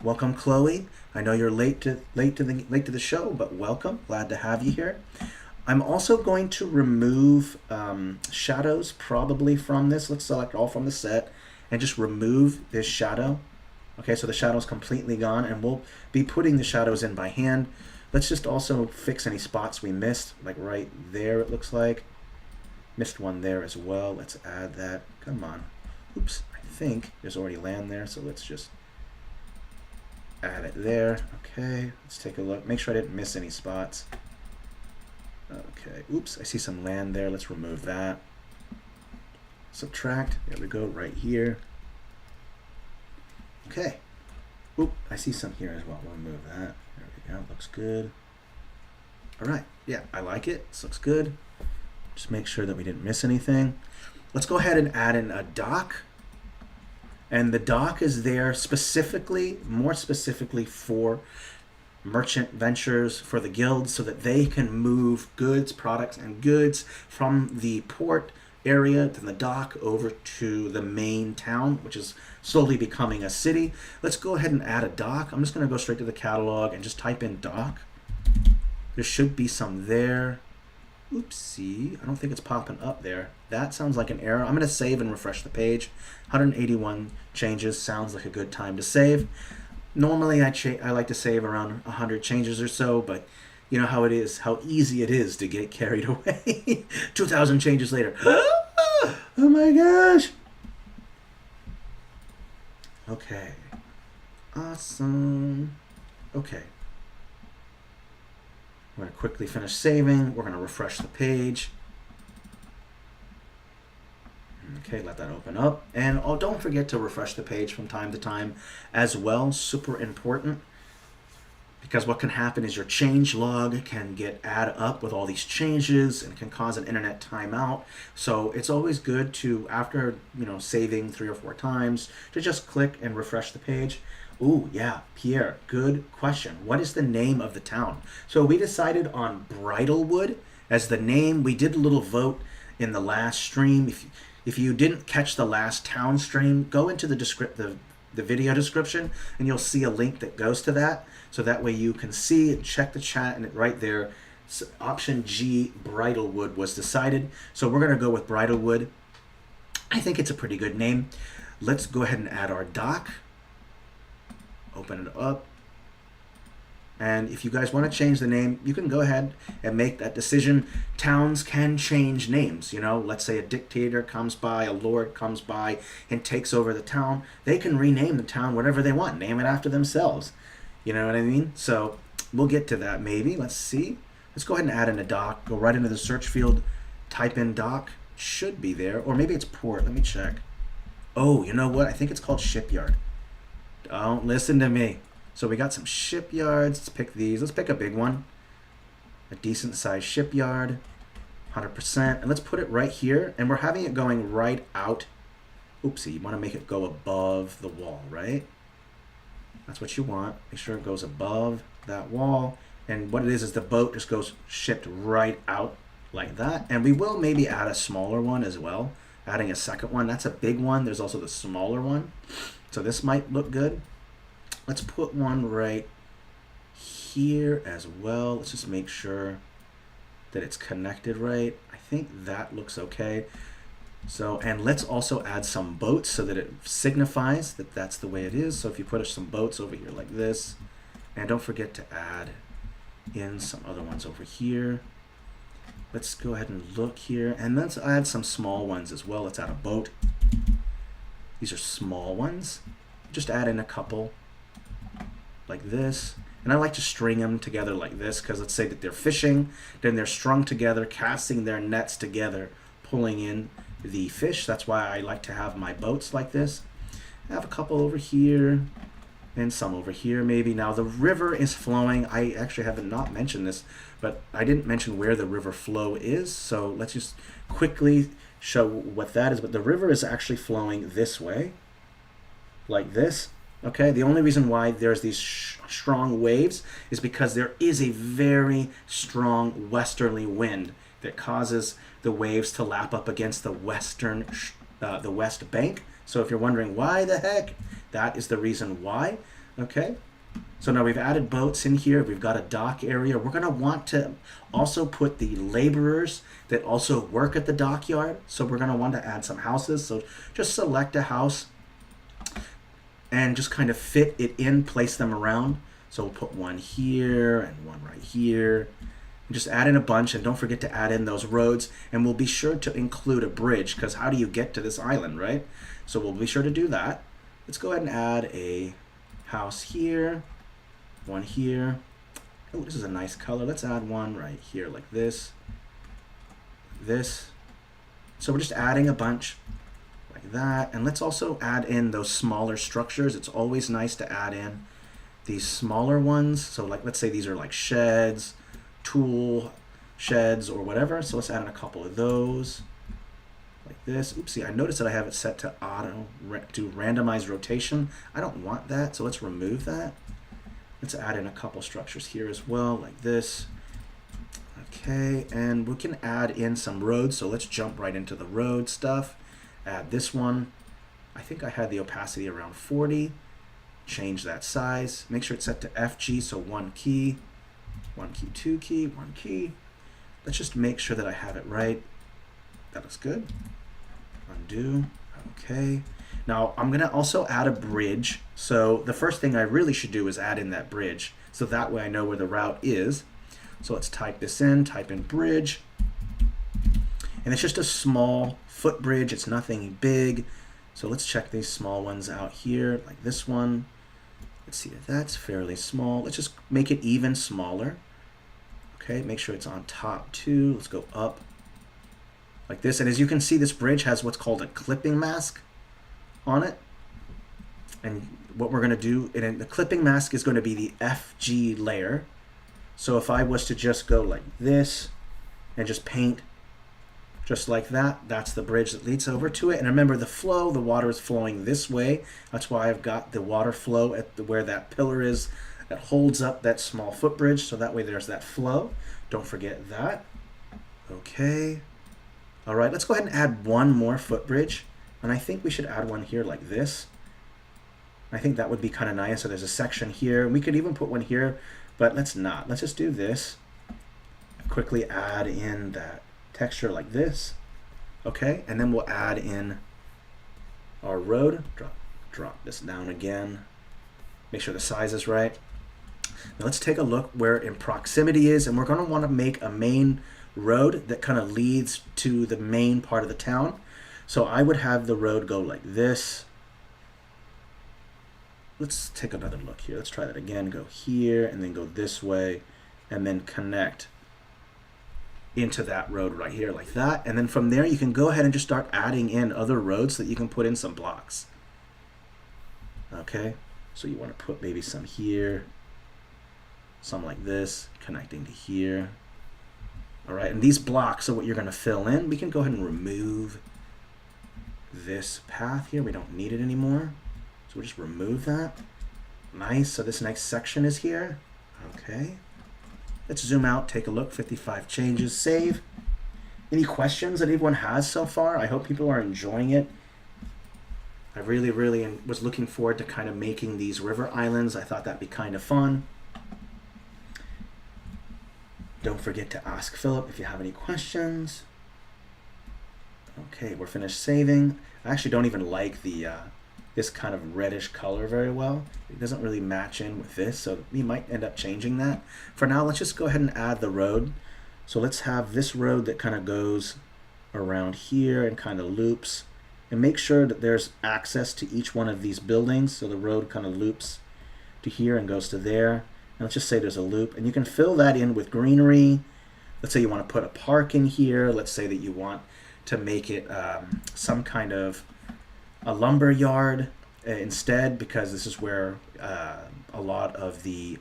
Welcome, Chloe. I know you're late to the show, but welcome. Glad to have you here. I'm also going to remove shadows probably from this. Let's select all from the set and just remove this shadow. Okay, so the shadow is completely gone, and we'll be putting the shadows in by hand. Let's just also fix any spots we missed, like right there it looks like. Missed one there as well. Let's add that. Come on. Oops, I think there's already land there, so let's just add it there. Okay, let's take a look. Make sure I didn't miss any spots. Okay, oops, I see some land there. Let's remove that. Subtract. There we go, right here. Okay. Oop, I see some here as well. We'll remove that. There we go. Looks good. All right. Yeah, I like it. This looks good. Just make sure that we didn't miss anything. Let's go ahead and add in a dock. And the dock is there specifically, more specifically for merchant ventures, for the guilds, so that they can move goods, products, and goods from the port area, then the dock, over to the main town, which is slowly becoming a city. Let's go ahead and add a dock. I'm just going to go straight to the catalog and just type in dock. There should be some there. Oopsie, I don't think it's popping up there. That sounds like an error. I'm going to save and refresh the page. 181 changes sounds like a good time to save. Normally I like to save around 100 changes or so, but you know how it is, how easy it is to get carried away. 2,000 changes later. Oh my gosh. Okay. Awesome. Okay. We're going to quickly finish saving. We're going to refresh the page. Okay, let that open up. And oh, don't forget to refresh the page from time to time as well. Super important. Because what can happen is your change log can get added up with all these changes and can cause an internet timeout. So it's always good to, after saving 3 or 4 times, to just click and refresh the page. Ooh, yeah, Pierre, good question. What is the name of the town? So we decided on Bridalwood as the name. We did a little vote in the last stream. If you didn't catch the last town stream, go into the video description and you'll see a link that goes to that. So that way you can see and check the chat, and right there, option G, Bridalwood, was decided. So we're going to go with Bridalwood. I think it's a pretty good name. Let's go ahead and add our dock. Open it up. And if you guys want to change the name, you can go ahead and make that decision. Towns can change names. Let's say a dictator comes by, a lord comes by and takes over the town. They can rename the town whatever they want, name it after themselves. You know what I mean? So we'll get to that maybe. Let's see. Let's go ahead and add in a dock. Go right into the search field, type in dock. Should be there. Or maybe it's port. Let me check. Oh, you know what? I think it's called shipyard. Don't listen to me. So we got some shipyards. Let's pick these. Let's pick a big one. A decent sized shipyard. 100%. And let's put it right here. And we're having it going right out. Oopsie, you want to make it go above the wall, right? That's what you want. Make sure it goes above that wall. And what it is the boat just goes shipped right out like that. And we will maybe add a smaller one as well. Adding a second one. That's a big one. There's also the smaller one. So this might look good. Let's put one right here as well. Let's just make sure that it's connected right. I think that looks okay. So, and let's also add some boats so that it signifies that that's the way it is. So if you put some boats over here like this, and don't forget to add in some other ones over here. Let's go ahead and look here, and let's add some small ones as well. Let's add a boat. These are small ones. Just add in a couple like this. And I like to string them together like this, because let's say that they're fishing, then they're strung together, casting their nets together, pulling in the fish. That's why I like to have my boats like this. I have a couple over here and some over here maybe. Now the river is flowing. I actually haven't not mentioned this, but I didn't mention where the river flow is. So let's just quickly show what that is. But the river is actually flowing this way, like this. Okay, the only reason why there's these strong waves is because there is a very strong westerly wind that causes the waves to lap up against the west bank. So if you're wondering why the heck, that is the reason why. Okay, so now we've added boats in here. We've got a dock area. We're going to want to also put the laborers that also work at the dockyard. So we're going to want to add some houses. So just select a house and just kind of fit it in, place them around. So we'll put one here and one right here. And just add in a bunch, and don't forget to add in those roads, and we'll be sure to include a bridge, because how do you get to this island, right? So we'll be sure to do that. Let's go ahead and add a house here, one here. Oh, this is a nice color. Let's add one right here like this, this. So we're just adding a bunch like that. And let's also add in those smaller structures. It's always nice to add in these smaller ones. So like, let's say these are like sheds, tool sheds or whatever. So let's add in a couple of those like this. Oopsie, I noticed that I have it set to auto to randomize rotation. I don't want that, so let's remove that. Let's add in a couple structures here as well, like this. Okay, and we can add in some roads, so let's jump right into the road stuff. Add this one. I think I had the opacity around 40. Change that size. Make sure it's set to FG, so one key, two key, one key. Let's just make sure that I have it right. That looks good. Undo. Okay. Now I'm gonna also add a bridge. So the first thing I really should do is add in that bridge. So that way I know where the route is. So let's type this in, type in bridge. And it's just a small footbridge, it's nothing big. So let's check these small ones out here, like this one. Let's see if that's fairly small. Let's just make it even smaller. Okay, make sure it's on top too. Let's go up like this. And as you can see, this bridge has what's called a clipping mask on it. And what we're gonna do, and the clipping mask is gonna be the FG layer. So if I was to just go like this and just paint just like that, that's the bridge that leads over to it. And remember the flow, the water is flowing this way. That's why I've got the water flow at where that pillar is that holds up that small footbridge. So that way there's that flow. Don't forget that. Okay. All right, let's go ahead and add one more footbridge. And I think we should add one here like this. I think that would be kind of nice. So there's a section here. We could even put one here, but let's not. Let's just do this. Quickly add in that texture like this. Okay, and then we'll add in our road. Drop this down again. Make sure the size is right. Now let's take a look where in proximity is, and we're going to want to make a main road that kind of leads to the main part of the town. So I would have the road go like this. Let's take another look here. Let's try that again. Go here and then go this way and then connect into that road right here like that. And then from there you can go ahead and just start adding in other roads that you can put in some blocks. Okay, so you want to put maybe some here, some like this, connecting to here. All right, and these blocks are what you're going to fill in. We can go ahead and remove this path here. We don't need it anymore. So we'll just remove that. Nice, so this next section is here. Okay. Let's zoom out, take a look, 55 changes, save. Any questions that anyone has so far? I hope people are enjoying it. I really was looking forward to kind of making these river islands. I thought that'd be kind of fun. Don't forget to ask Philip if you have any questions. Okay, we're finished saving. I actually don't even like the this kind of reddish color very well. It doesn't really match in with this, so we might end up changing that. For now, let's just go ahead and add the road. So let's have this road that kind of goes around here and kind of loops. And make sure that there's access to each one of these buildings. So the road kind of loops to here and goes to there. And let's just say there's a loop. And you can fill that in with greenery. Let's say you want to put a park in here. Let's say that you want to make it some kind of a lumber yard instead, because this is where a lot of the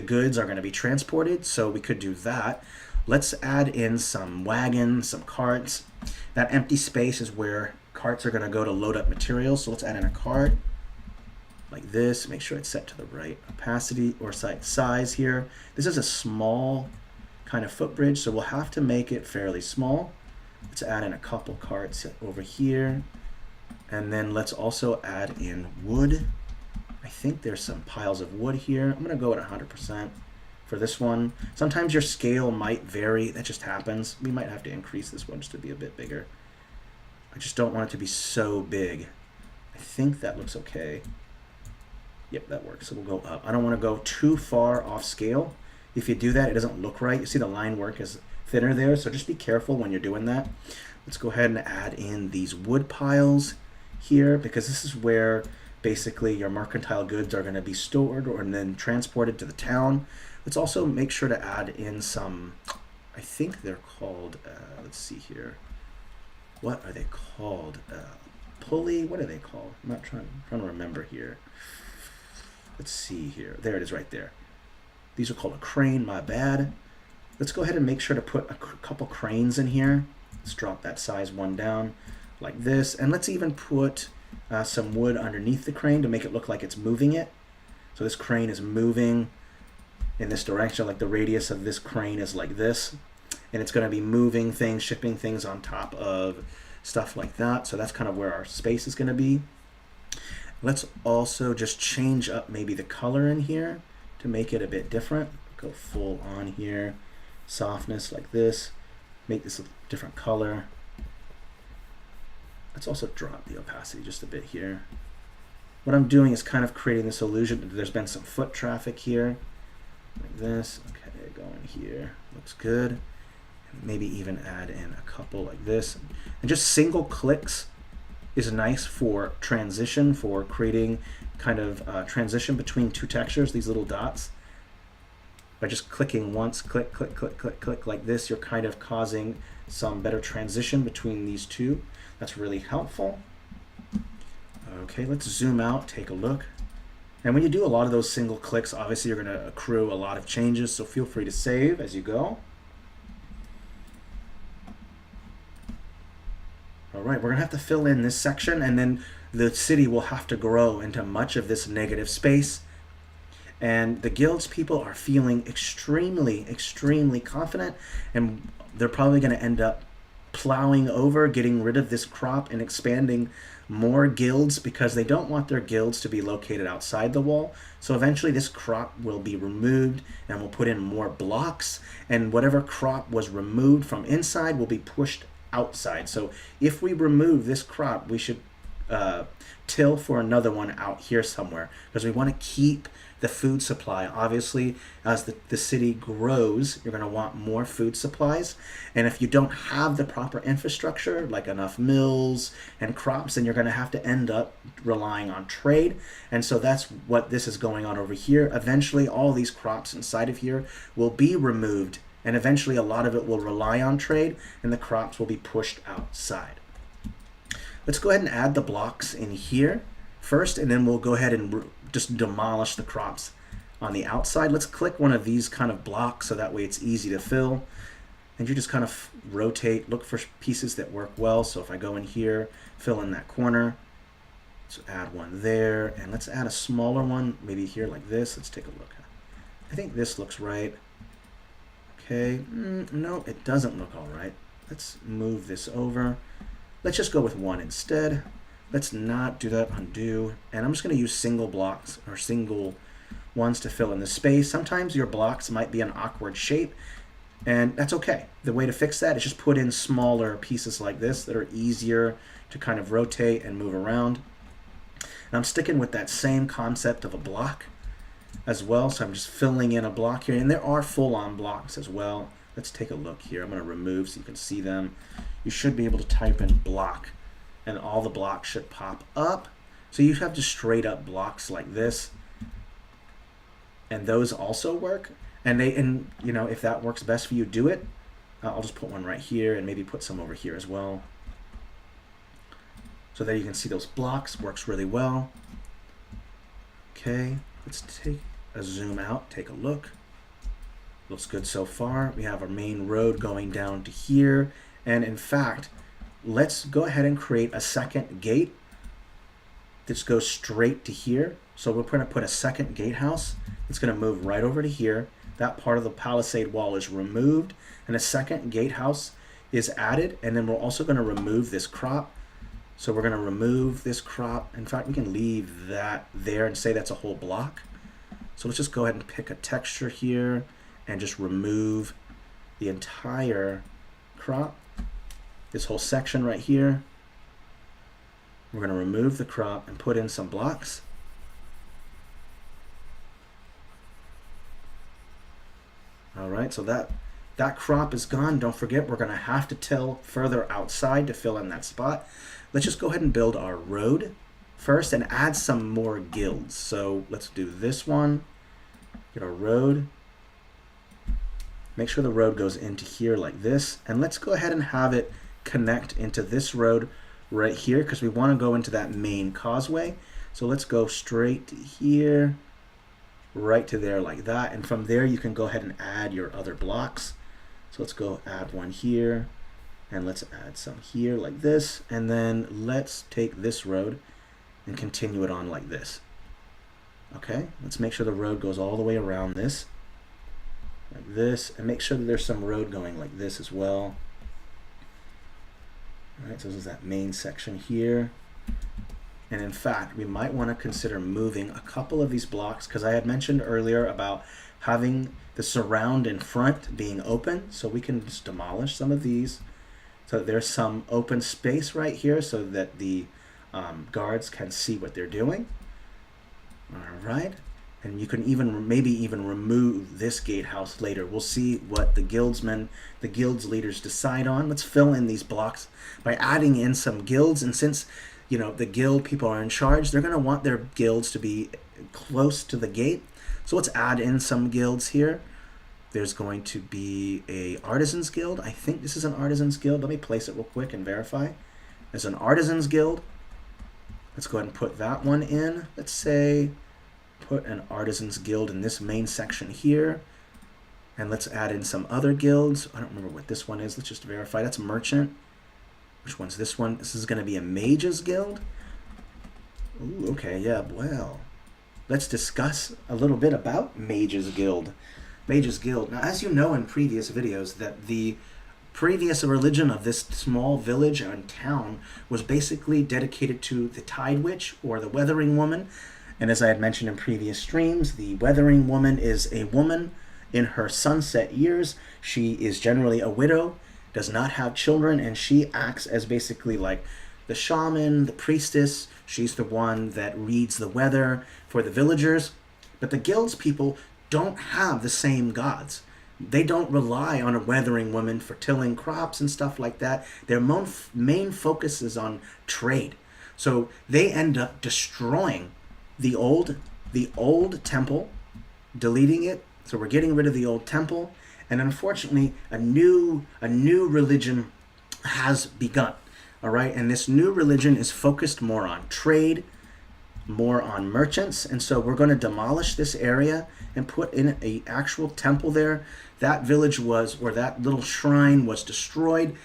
goods are going to be transported. So we could do that. Let's add in some wagons, some carts. That empty space is where carts are going to go to load up materials. So let's add in a cart like this. Make sure it's set to the right opacity or size here. This is a small kind of footbridge, so we'll have to make it fairly small. Let's add in a couple carts over here. And then let's also add in wood. I think there's some piles of wood here. I'm going to go at 100% for this one. Sometimes your scale might vary. That just happens. We might have to increase this one just to be a bit bigger. I just don't want it to be so big. I think that looks okay. Yep, that works. So we'll go up. I don't want to go too far off scale. If you do that, it doesn't look right. You see the line work is thinner there, so just be careful when you're doing that. Let's go ahead and add in these wood piles here, because this is where basically your mercantile goods are going to be stored or then transported to the town. Let's also make sure to add in some, I think they're called, let's see here. What are they called? Pulley? What are they called? I'm not trying to remember here. Let's see here. There it is right there. These are called a crane, my bad. Let's go ahead and make sure to put a couple cranes in here. Let's drop that size one down like this. And let's even put some wood underneath the crane to make it look like it's moving it. So this crane is moving in this direction, like the radius of this crane is like this. and it's going to be moving things, shipping things on top of stuff like that. So that's kind of where our space is going to be. Let's also just change up maybe the color in here to make it a bit different. Go full on here, softness like this, make this a different color. Let's also drop the opacity just a bit here. What I'm doing is kind of creating this illusion that there's been some foot traffic here, like this. Okay, going here, looks good. Maybe even add in a couple like this. And just single clicks is nice for transition, for creating kind of transition between two textures, these little dots. By just clicking once, click, click, click, click, click like this, you're kind of causing some better transition between these two. That's really helpful. Okay, let's zoom out, take a look. And when you do a lot of those single clicks, obviously you're going to accrue a lot of changes, so feel free to save as you go. All right, we're going to have to fill in this section, and then the city will have to grow into much of this negative space. And the guild's people are feeling extremely, extremely confident, and they're probably going to end up plowing over, getting rid of this crop and expanding more guilds because they don't want their guilds to be located outside the wall. So eventually this crop will be removed and we'll put in more blocks, and whatever crop was removed from inside will be pushed outside. So if we remove this crop, we should till for another one out here somewhere, because we want to keep the food supply. Obviously, as the city grows, you're going to want more food supplies. And if you don't have the proper infrastructure, like enough mills and crops, then you're going to have to end up relying on trade. And so that's what this is going on over here. Eventually, all these crops inside of here will be removed, and eventually a lot of it will rely on trade, and the crops will be pushed outside. Let's go ahead and add the blocks in here first, and then we'll go ahead and just demolish the crops on the outside. Let's click one of these kind of blocks so that way it's easy to fill. And you just kind of rotate, look for pieces that work well. So if I go in here, fill in that corner, let's add one there, and let's add a smaller one, maybe here like this. Let's take a look. I think this looks right. Okay, no, it doesn't look all right. Let's move this over. Let's just go with one instead. Let's not do that, undo. And I'm just going to use single blocks or single ones to fill in the space. Sometimes your blocks might be an awkward shape, and that's okay. The way to fix that is just put in smaller pieces like this that are easier to kind of rotate and move around. And I'm sticking with that same concept of a block as well. So I'm just filling in a block here, and there are full-on blocks as well. Let's take a look here. I'm going to remove so you can see them. You should be able to type in block, and all the blocks should pop up. So you have just straight up blocks like this, and those also work. And you know, if that works best for you, do it. I'll just put one right here and maybe put some over here as well. So there you can see those blocks, works really well. Okay, let's take a zoom out, take a look. Looks good so far. We have our main road going down to here, and in fact, let's go ahead and create a second gate. This goes straight to here. So we're going to put a second gatehouse. It's going to move right over to here. That part of the palisade wall is removed, and a second gatehouse is added. And then we're also going to remove this crop. So we're going to remove this crop. In fact, we can leave that there and say that's a whole block. So let's just go ahead and pick a texture here and just remove the entire crop. This whole section right here. We're going to remove the crop and put in some blocks. All right, so that crop is gone. Don't forget, we're going to have to till further outside to fill in that spot. Let's just go ahead and build our road first and add some more guilds. So let's do this one. Get our road. Make sure the road goes into here like this. And let's go ahead and have it connect into this road right here, because we want to go into that main causeway. So let's go straight to here, right to there like that. And from there, you can go ahead and add your other blocks. So let's go add one here, and let's add some here like this. And then let's take this road and continue it on like this. Okay, let's make sure the road goes all the way around this. like this, and make sure that there's some road going like this as well. All right, so this is that main section here. And in fact, we might want to consider moving a couple of these blocks, because I had mentioned earlier about having the surround in front being open, so we can just demolish some of these so that there's some open space right here so that the guards can see what they're doing. All right, and you can even maybe even remove this gatehouse later. We'll see what the guildsmen, the guilds leaders decide on. Let's fill in these blocks by adding in some guilds, and since you know the guild people are in charge, they're going to want their guilds to be close to the gate. So let's add in some guilds here. There's going to be a artisans guild. I think this is an artisans guild. Let me place it real quick and verify. There's an artisans guild. Let's go ahead and put that one in. Let's say put an artisans guild in this main section here. And let's add in some other guilds. I don't remember what this one is. Let's just verify. That's merchant. Which one's this one? This is going to be a mages guild. Ooh, okay, yeah, well. Let's discuss a little bit about Mages Guild. Mages Guild. Now, as you know in previous videos, that the previous religion of this small village and town was basically dedicated to the Tide Witch, or the Weathering Woman. And as I had mentioned in previous streams, the Weathering Woman is a woman in her sunset years. She is generally a widow, does not have children, and she acts as basically like the shaman, the priestess. She's the one that reads the weather for the villagers. But the guild's people don't have the same gods. They don't rely on a weathering woman for tilling crops and stuff like that. Their main focus is on trade. So they end up destroying the old temple, deleting it. So we're getting rid of the old temple. And unfortunately, a new religion has begun. All right, and this new religion is focused more on trade, more on merchants, and so we're going to demolish this area and put in an actual temple there. That village was, or that little shrine was destroyed,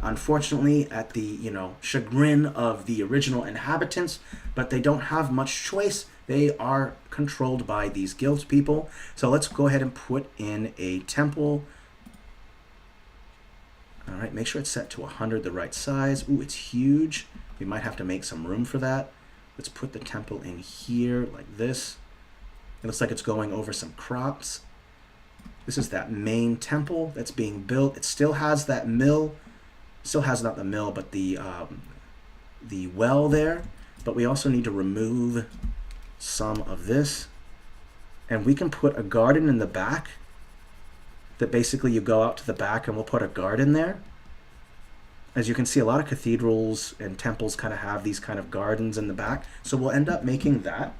unfortunately, at the chagrin of the original inhabitants, but they don't have much choice. They are controlled by these guild people. So let's go ahead and put in a temple. All right, make sure it's set to 100, the right size. Ooh, it's huge. We might have to make some room for that. Let's put the temple in here like this. It looks like it's going over some crops. This is that main temple that's being built. It still has that mill. Still has not the mill, but the well there. But we also need to remove some of this. And we can put a garden in the back. That basically you go out to the back and we'll put a garden there. As you can see, a lot of cathedrals and temples kind of have these kind of gardens in the back. So we'll end up making that.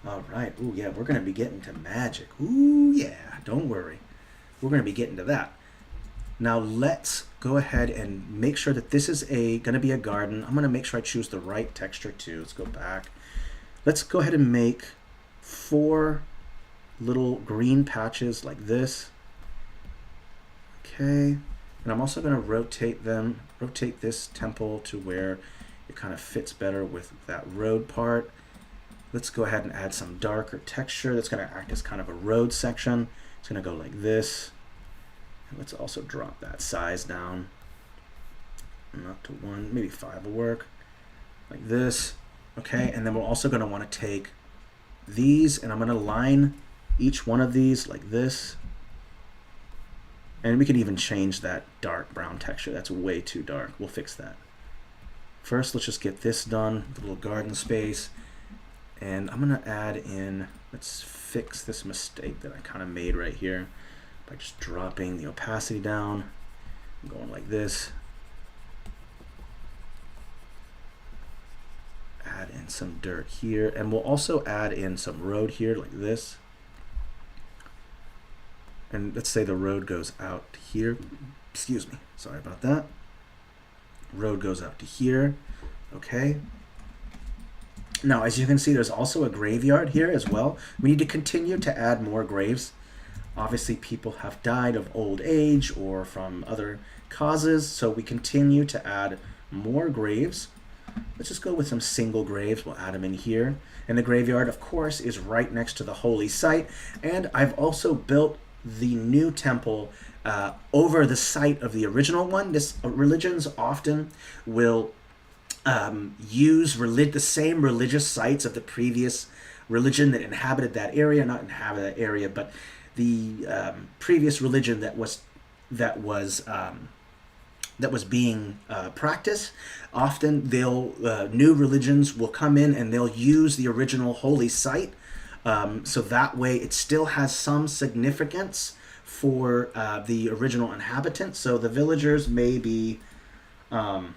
All right. Ooh, yeah, we're going to be getting to magic. Ooh, yeah, don't worry. We're going to be getting to that. Now let's go ahead and make sure that this is going to be a garden. I'm going to make sure I choose the right texture too. Let's go back. Let's go ahead and make 4 little green patches like this. Okay. And I'm also going to rotate this temple to where it kind of fits better with that road part. Let's go ahead and add some darker texture that's going to act as kind of a road section. It's going to go like this. And let's also drop that size down. Not to 1, maybe 5 will work. Like this. Okay, and then we're also going to want to take these, and I'm going to line each one of these like this. And we can even change that dark brown texture. That's way too dark. We'll fix that. First, let's just get this done, the little garden space. And I'm going to add in, let's fix this mistake that I kind of made right here by just dropping the opacity down. I'm going like this. Add in some dirt here. And we'll also add in some road here like this. And let's say the road goes out here. Excuse me. Sorry about that. Road goes out to here. Okay. Now, as you can see, there's also a graveyard here as well. We need to continue to add more graves. Obviously, people have died of old age or from other causes, so we continue to add more graves. Let's just go with some single graves. We'll add them in here. And the graveyard, of course, is right next to the holy site. And I've also built the new temple over the site of the original one. Religions often will use the same religious sites of the previous religion that inhabited that area, not inhabited that area, but the previous religion that was being practiced. Often new religions will come in and they'll use the original holy site, so that way it still has some significance for the original inhabitants. So the villagers may be under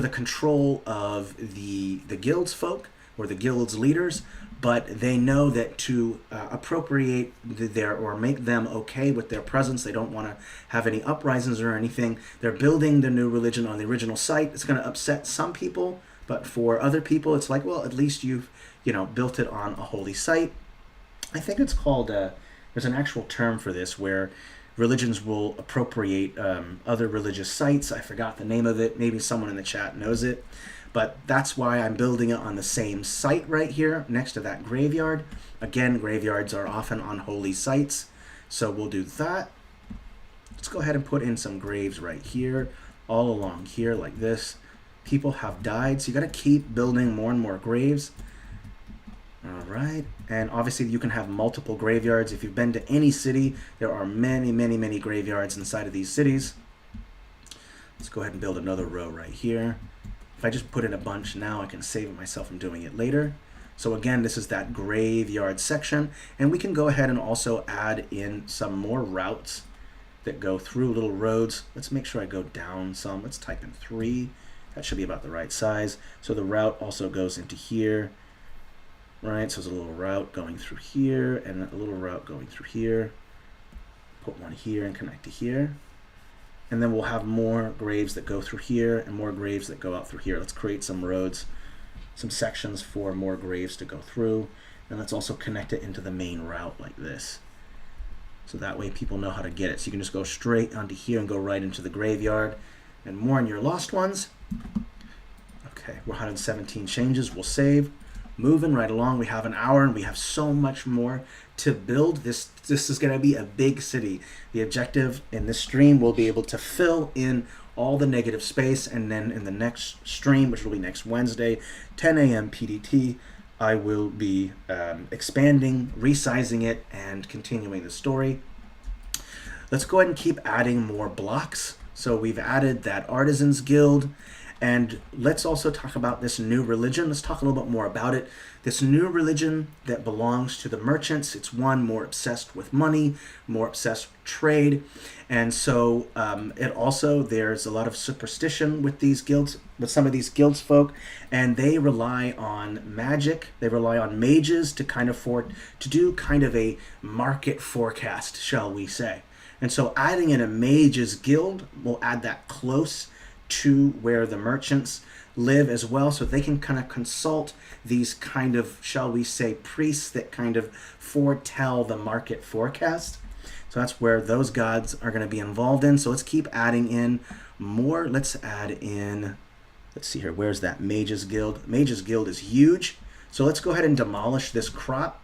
the control of the guild's folk or the guild's leaders, but they know that to appropriate or make them okay with their presence, they don't want to have any uprisings or anything. They're building the new religion on the original site. It's going to upset some people, but for other people, it's like, well, at least you've built it on a holy site. I think it's called, there's an actual term for this where religions will appropriate other religious sites. I forgot the name of it. Maybe someone in the chat knows it. But that's why I'm building it on the same site right here next to that graveyard. Again, graveyards are often on holy sites, so we'll do that. Let's go ahead and put in some graves right here, all along here like this. People have died, so you got to keep building more and more graves. All right, and obviously you can have multiple graveyards. If you've been to any city, there are many, many, many graveyards inside of these cities. Let's go ahead and build another row right here. If I just put in a bunch now, I can save myself from doing it later. So again, this is that graveyard section, and we can go ahead and also add in some more routes that go through little roads. Let's make sure I go down some. Let's type in 3. That should be about the right size. So the route also goes into here, right? So there's a little route going through here and a little route going through here. Put one here and connect to here. And then we'll have more graves that go through here and more graves that go out through here. Let's create some roads, some sections for more graves to go through. And let's also connect it into the main route like this. So that way people know how to get it. So you can just go straight onto here and go right into the graveyard. And more in your lost ones. Okay, we're 117 changes. We'll save. Moving right along. We have an hour and we have so much more to build. This is going to be a big city. The objective in this stream will be able to fill in all the negative space, and then in the next stream, which will be next Wednesday, 10 a.m. PDT, I will be expanding, resizing it, and continuing the story. Let's go ahead and keep adding more blocks. So we've added that Artisans Guild. And let's also talk about this new religion. Let's talk a little bit more about it. This new religion that belongs to the merchants. It's one more obsessed with money, more obsessed with trade. And so there's a lot of superstition with these guilds, with some of these guilds folk, and they rely on magic. They rely on mages to do kind of a market forecast, shall we say. And so adding in a mages guild will add that close to where the merchants live as well, so they can kind of consult these kind of, shall we say, priests that kind of foretell the market forecast. So that's where those gods are going to be involved in. So let's keep adding in more. Let's add in, let's see here, where's that Mages Guild? Mages Guild is huge. So let's go ahead and demolish this crop.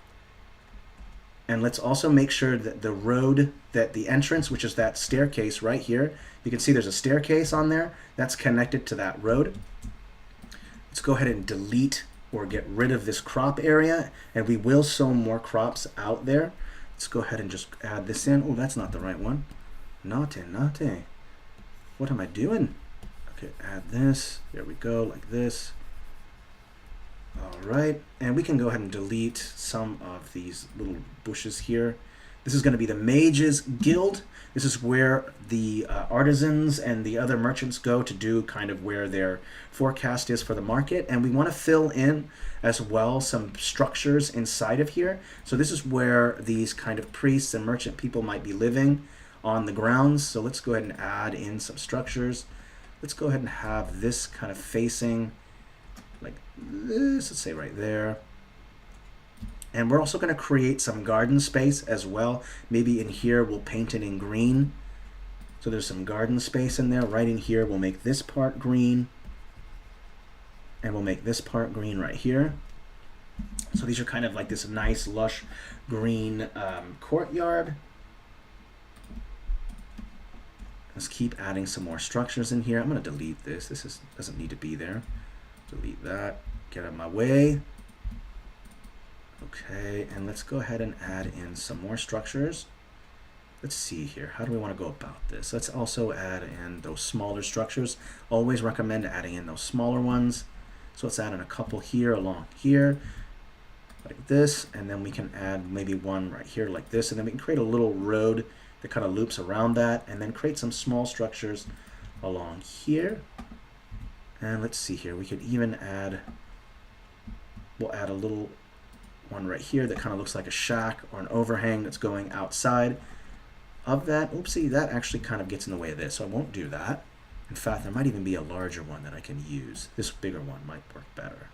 And let's also make sure that the road, that the entrance, which is that staircase right here, you can see there's a staircase on there that's connected to that road. Let's go ahead and delete or get rid of this crop area, and we will sow more crops out there. Let's go ahead and just add this in. Oh, that's not the right one. Naughty. What am I doing? Okay, add this. There we go, like this. All right, and we can go ahead and delete some of these little bushes here. This is going to be the Mages Guild. This is where the artisans and the other merchants go to do kind of where their forecast is for the market. And we want to fill in as well some structures inside of here. So this is where these kind of priests and merchant people might be living on the grounds. So let's go ahead and add in some structures. Let's go ahead and have this kind of facing like this, let's say right there. And we're also going to create some garden space as well. Maybe in here we'll paint it in green. So there's some garden space in there. Right in here, we'll make this part green. And we'll make this part green right here. So these are kind of like this nice, lush green courtyard. Let's keep adding some more structures in here. I'm going to delete this. Doesn't need to be there. Delete that. Get out of my way. Okay, and let's go ahead and add in some more structures. Let's see here. How do we want to go about this? Let's also add in those smaller structures. Always recommend adding in those smaller ones. So let's add in a couple here along here, like this, and then we can add maybe one right here like this, and then we can create a little road that kind of loops around that, and then create some small structures along here. And let's see here. We could even add, we'll add a little one right here that kind of looks like a shack or an overhang that's going outside of that. Oopsie, that actually kind of gets in the way of this, so I won't do that. In fact, there might even be a larger one that I can use. This bigger one might work better.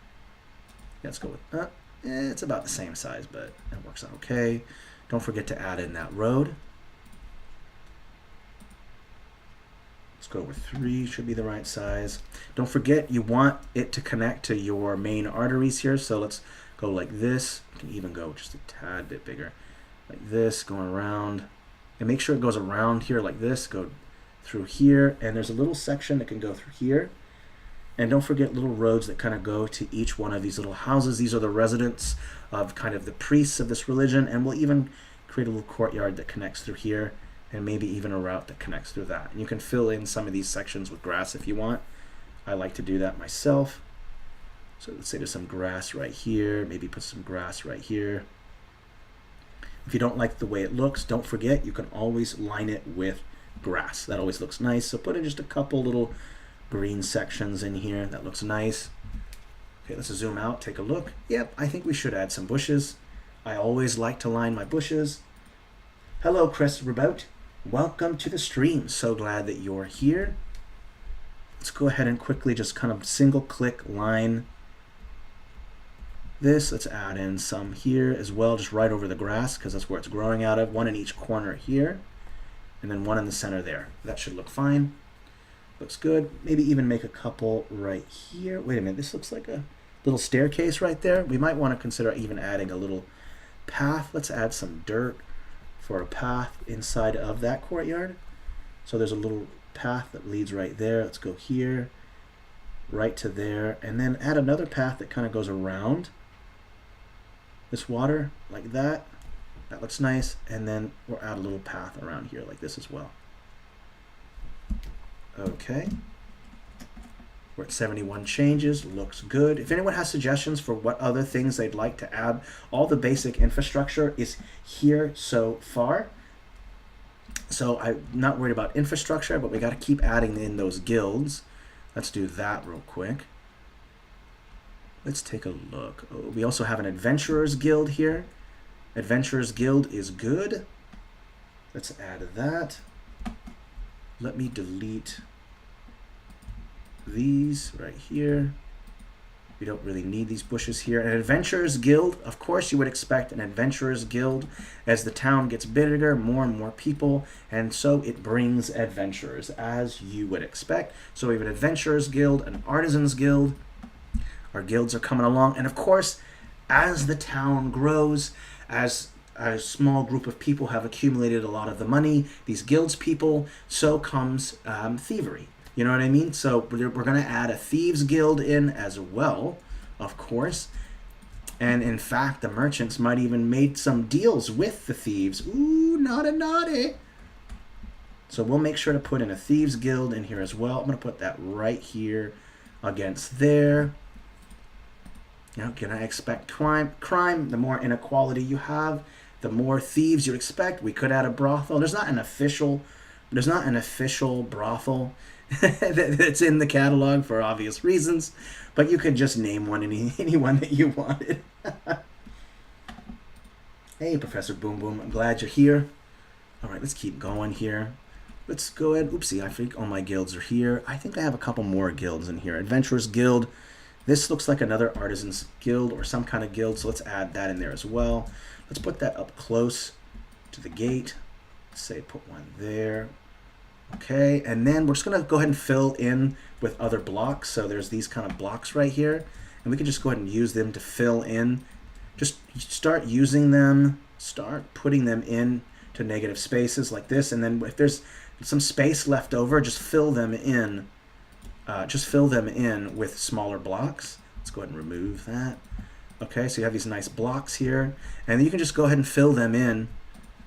Yeah, let's go with, it's about the same size, but it works out okay. Don't forget to add in that road. Let's go with 3, should be the right size. Don't forget, you want it to connect to your main arteries here, so let's go like this. You can even go just a tad bit bigger. Like this, going around. And make sure it goes around here like this, go through here, and there's a little section that can go through here. And don't forget little roads that kind of go to each one of these little houses. These are the residents of kind of the priests of this religion, and we'll even create a little courtyard that connects through here, and maybe even a route that connects through that. And you can fill in some of these sections with grass if you want. I like to do that myself. So let's say there's some grass right here, maybe put some grass right here. If you don't like the way it looks, don't forget you can always line it with grass. That always looks nice. So put in just a couple little green sections in here. That looks nice. Okay, let's zoom out, take a look. Yep, I think we should add some bushes. I always like to line my bushes. Hello, Chris Rabout. Welcome to the stream. So glad that you're here. Let's go ahead and quickly just kind of single click line this. Let's add in some here as well, just right over the grass because that's where it's growing out of. One in each corner here, and then one in the center there. That should look fine. Looks good. Maybe even make a couple right here. Wait a minute, this looks like a little staircase right there. We might want to consider even adding a little path. Let's add some dirt for a path inside of that courtyard. So there's a little path that leads right there. Let's go here, right to there, and then add another path that kind of goes around this water like that. That looks nice. And then we'll add a little path around here like this as well. Okay. We're at 71 changes. Looks good. If anyone has suggestions for what other things they'd like to add, all the basic infrastructure is here so far. So I'm not worried about infrastructure, but we got to keep adding in those guilds. Let's do that real quick. Let's take a look. Oh, we also have an Adventurers Guild here. Adventurers Guild is good. Let's add that. Let me delete these right here. We don't really need these bushes here. An Adventurers Guild, of course you would expect an Adventurers Guild. As the town gets bigger, more and more people, and so it brings adventurers, as you would expect. So we have an Adventurers Guild, an Artisans Guild. Our guilds are coming along, and of course, as the town grows, as a small group of people have accumulated a lot of the money, these guilds people, so comes thievery. You know what I mean? So we're going to add a Thieves Guild in as well, of course. And in fact, the merchants might even make some deals with the thieves. Ooh, naughty, naughty. So we'll make sure to put in a Thieves Guild in here as well. I'm going to put that right here against there. Now, can I expect crime? The more inequality you have, the more thieves you expect. We could add a brothel. There's not an official brothel that's in the catalog for obvious reasons, but you could just name one, anyone that you wanted. Hey, Professor Boom Boom, I'm glad you're here. All right, let's keep going here. Let's go ahead. Oopsie, I think all my guilds are here. I think I have a couple more guilds in here. Adventurers Guild. This looks like another Artisans Guild or some kind of guild, so let's add that in there as well. Let's put that up close to the gate. Let's say put one there. Okay, and then we're just gonna go ahead and fill in with other blocks. So there's these kind of blocks right here, and we can just go ahead and use them to fill in. Just start using them, start putting them in to negative spaces like this, and then if there's some space left over, just fill them in. Just fill them in with smaller blocks. Let's go ahead and remove that. Okay, so you have these nice blocks here, and then you can just go ahead and fill them in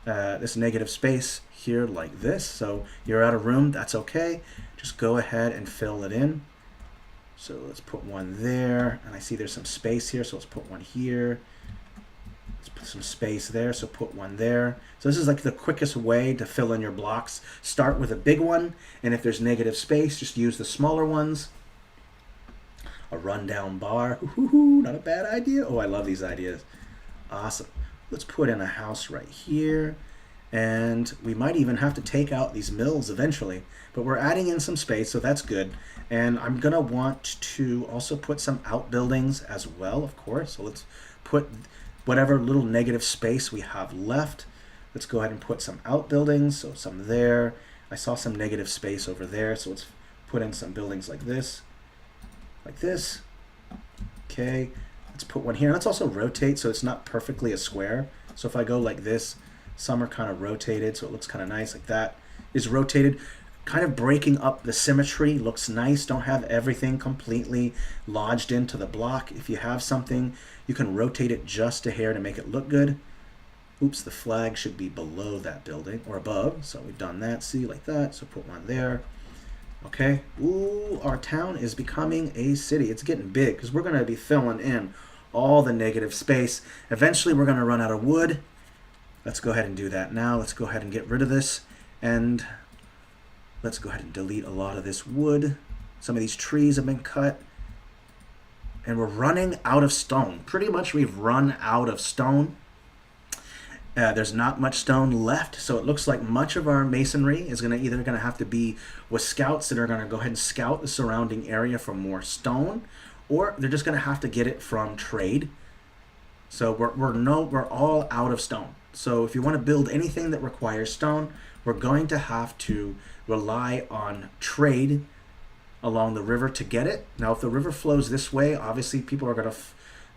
this negative space here like this. So you're out of room, that's okay. Just go ahead and fill it in. So let's put one there, and I see there's some space here, so let's put one here. Let's put some space there, so put one there. So this is like the quickest way to fill in your blocks. Start with a big one, and if there's negative space, just use the smaller ones. A rundown bar, ooh, not a bad idea. Oh, I love these ideas. Awesome. Let's put in a house right here, and we might even have to take out these mills eventually, but we're adding in some space, so that's good. And I'm gonna want to also put some outbuildings as well, of course. So let's put whatever little negative space we have left. Let's go ahead and put some outbuildings, so some there. I saw some negative space over there, so let's put in some buildings like this. Like this. Okay, let's put one here. Let's also rotate so it's not perfectly a square. So if I go like this, some are kind of rotated, so it looks kind of nice. Like that is rotated, kind of breaking up the symmetry. Looks nice. Don't have everything completely lodged into the block. If you have something, you can rotate it just a hair to make it look good. Oops, the flag should be below that building or above. So we've done that. See, like that. So put one there. Okay. Ooh, our town is becoming a city. It's getting big because we're going to be filling in all the negative space. Eventually, we're going to run out of wood. Let's go ahead and do that now. Let's go ahead and get rid of this. And let's go ahead and delete a lot of this wood. Some of these trees have been cut. And we're running out of stone. Pretty much we've run out of stone. There's not much stone left, so it looks like much of our masonry is either going to have to be with scouts that are going to go ahead and scout the surrounding area for more stone, or they're just going to have to get it from trade. So we're all out of stone. So if you want to build anything that requires stone, we're going to have to rely on trade along the river to get it. Now, if the river flows this way, obviously people are going to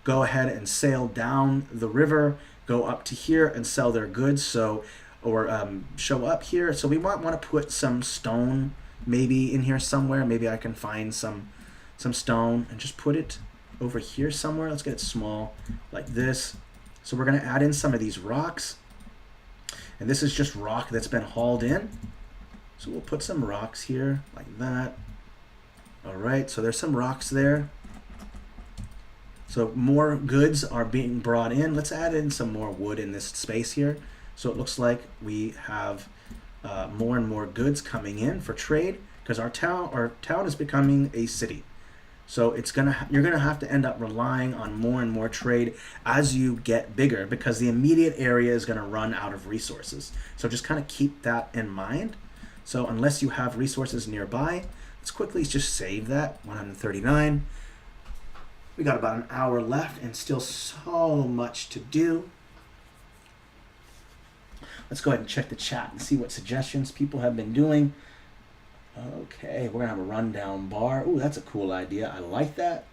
go ahead and sail down the river, go up to here and sell their goods, so or show up here. So we might want to put some stone maybe in here somewhere. Maybe I can find some stone and just put it over here somewhere. Let's get it small like this. So we're going to add in some of these rocks, and this is just rock that's been hauled in. So we'll put some rocks here like that. All right, so there's some rocks there. So more goods are being brought in. Let's add in some more wood in this space here. So it looks like we have more and more goods coming in for trade because our town is becoming a city. So you're gonna have to end up relying on more and more trade as you get bigger because the immediate area is gonna run out of resources. So just kind of keep that in mind. So unless you have resources nearby, let's quickly just save that. 139. We got about an hour left and still so much to do. Let's go ahead and check the chat and see what suggestions people have been doing. Okay, we're gonna have a rundown bar. Ooh, that's a cool idea. I like that.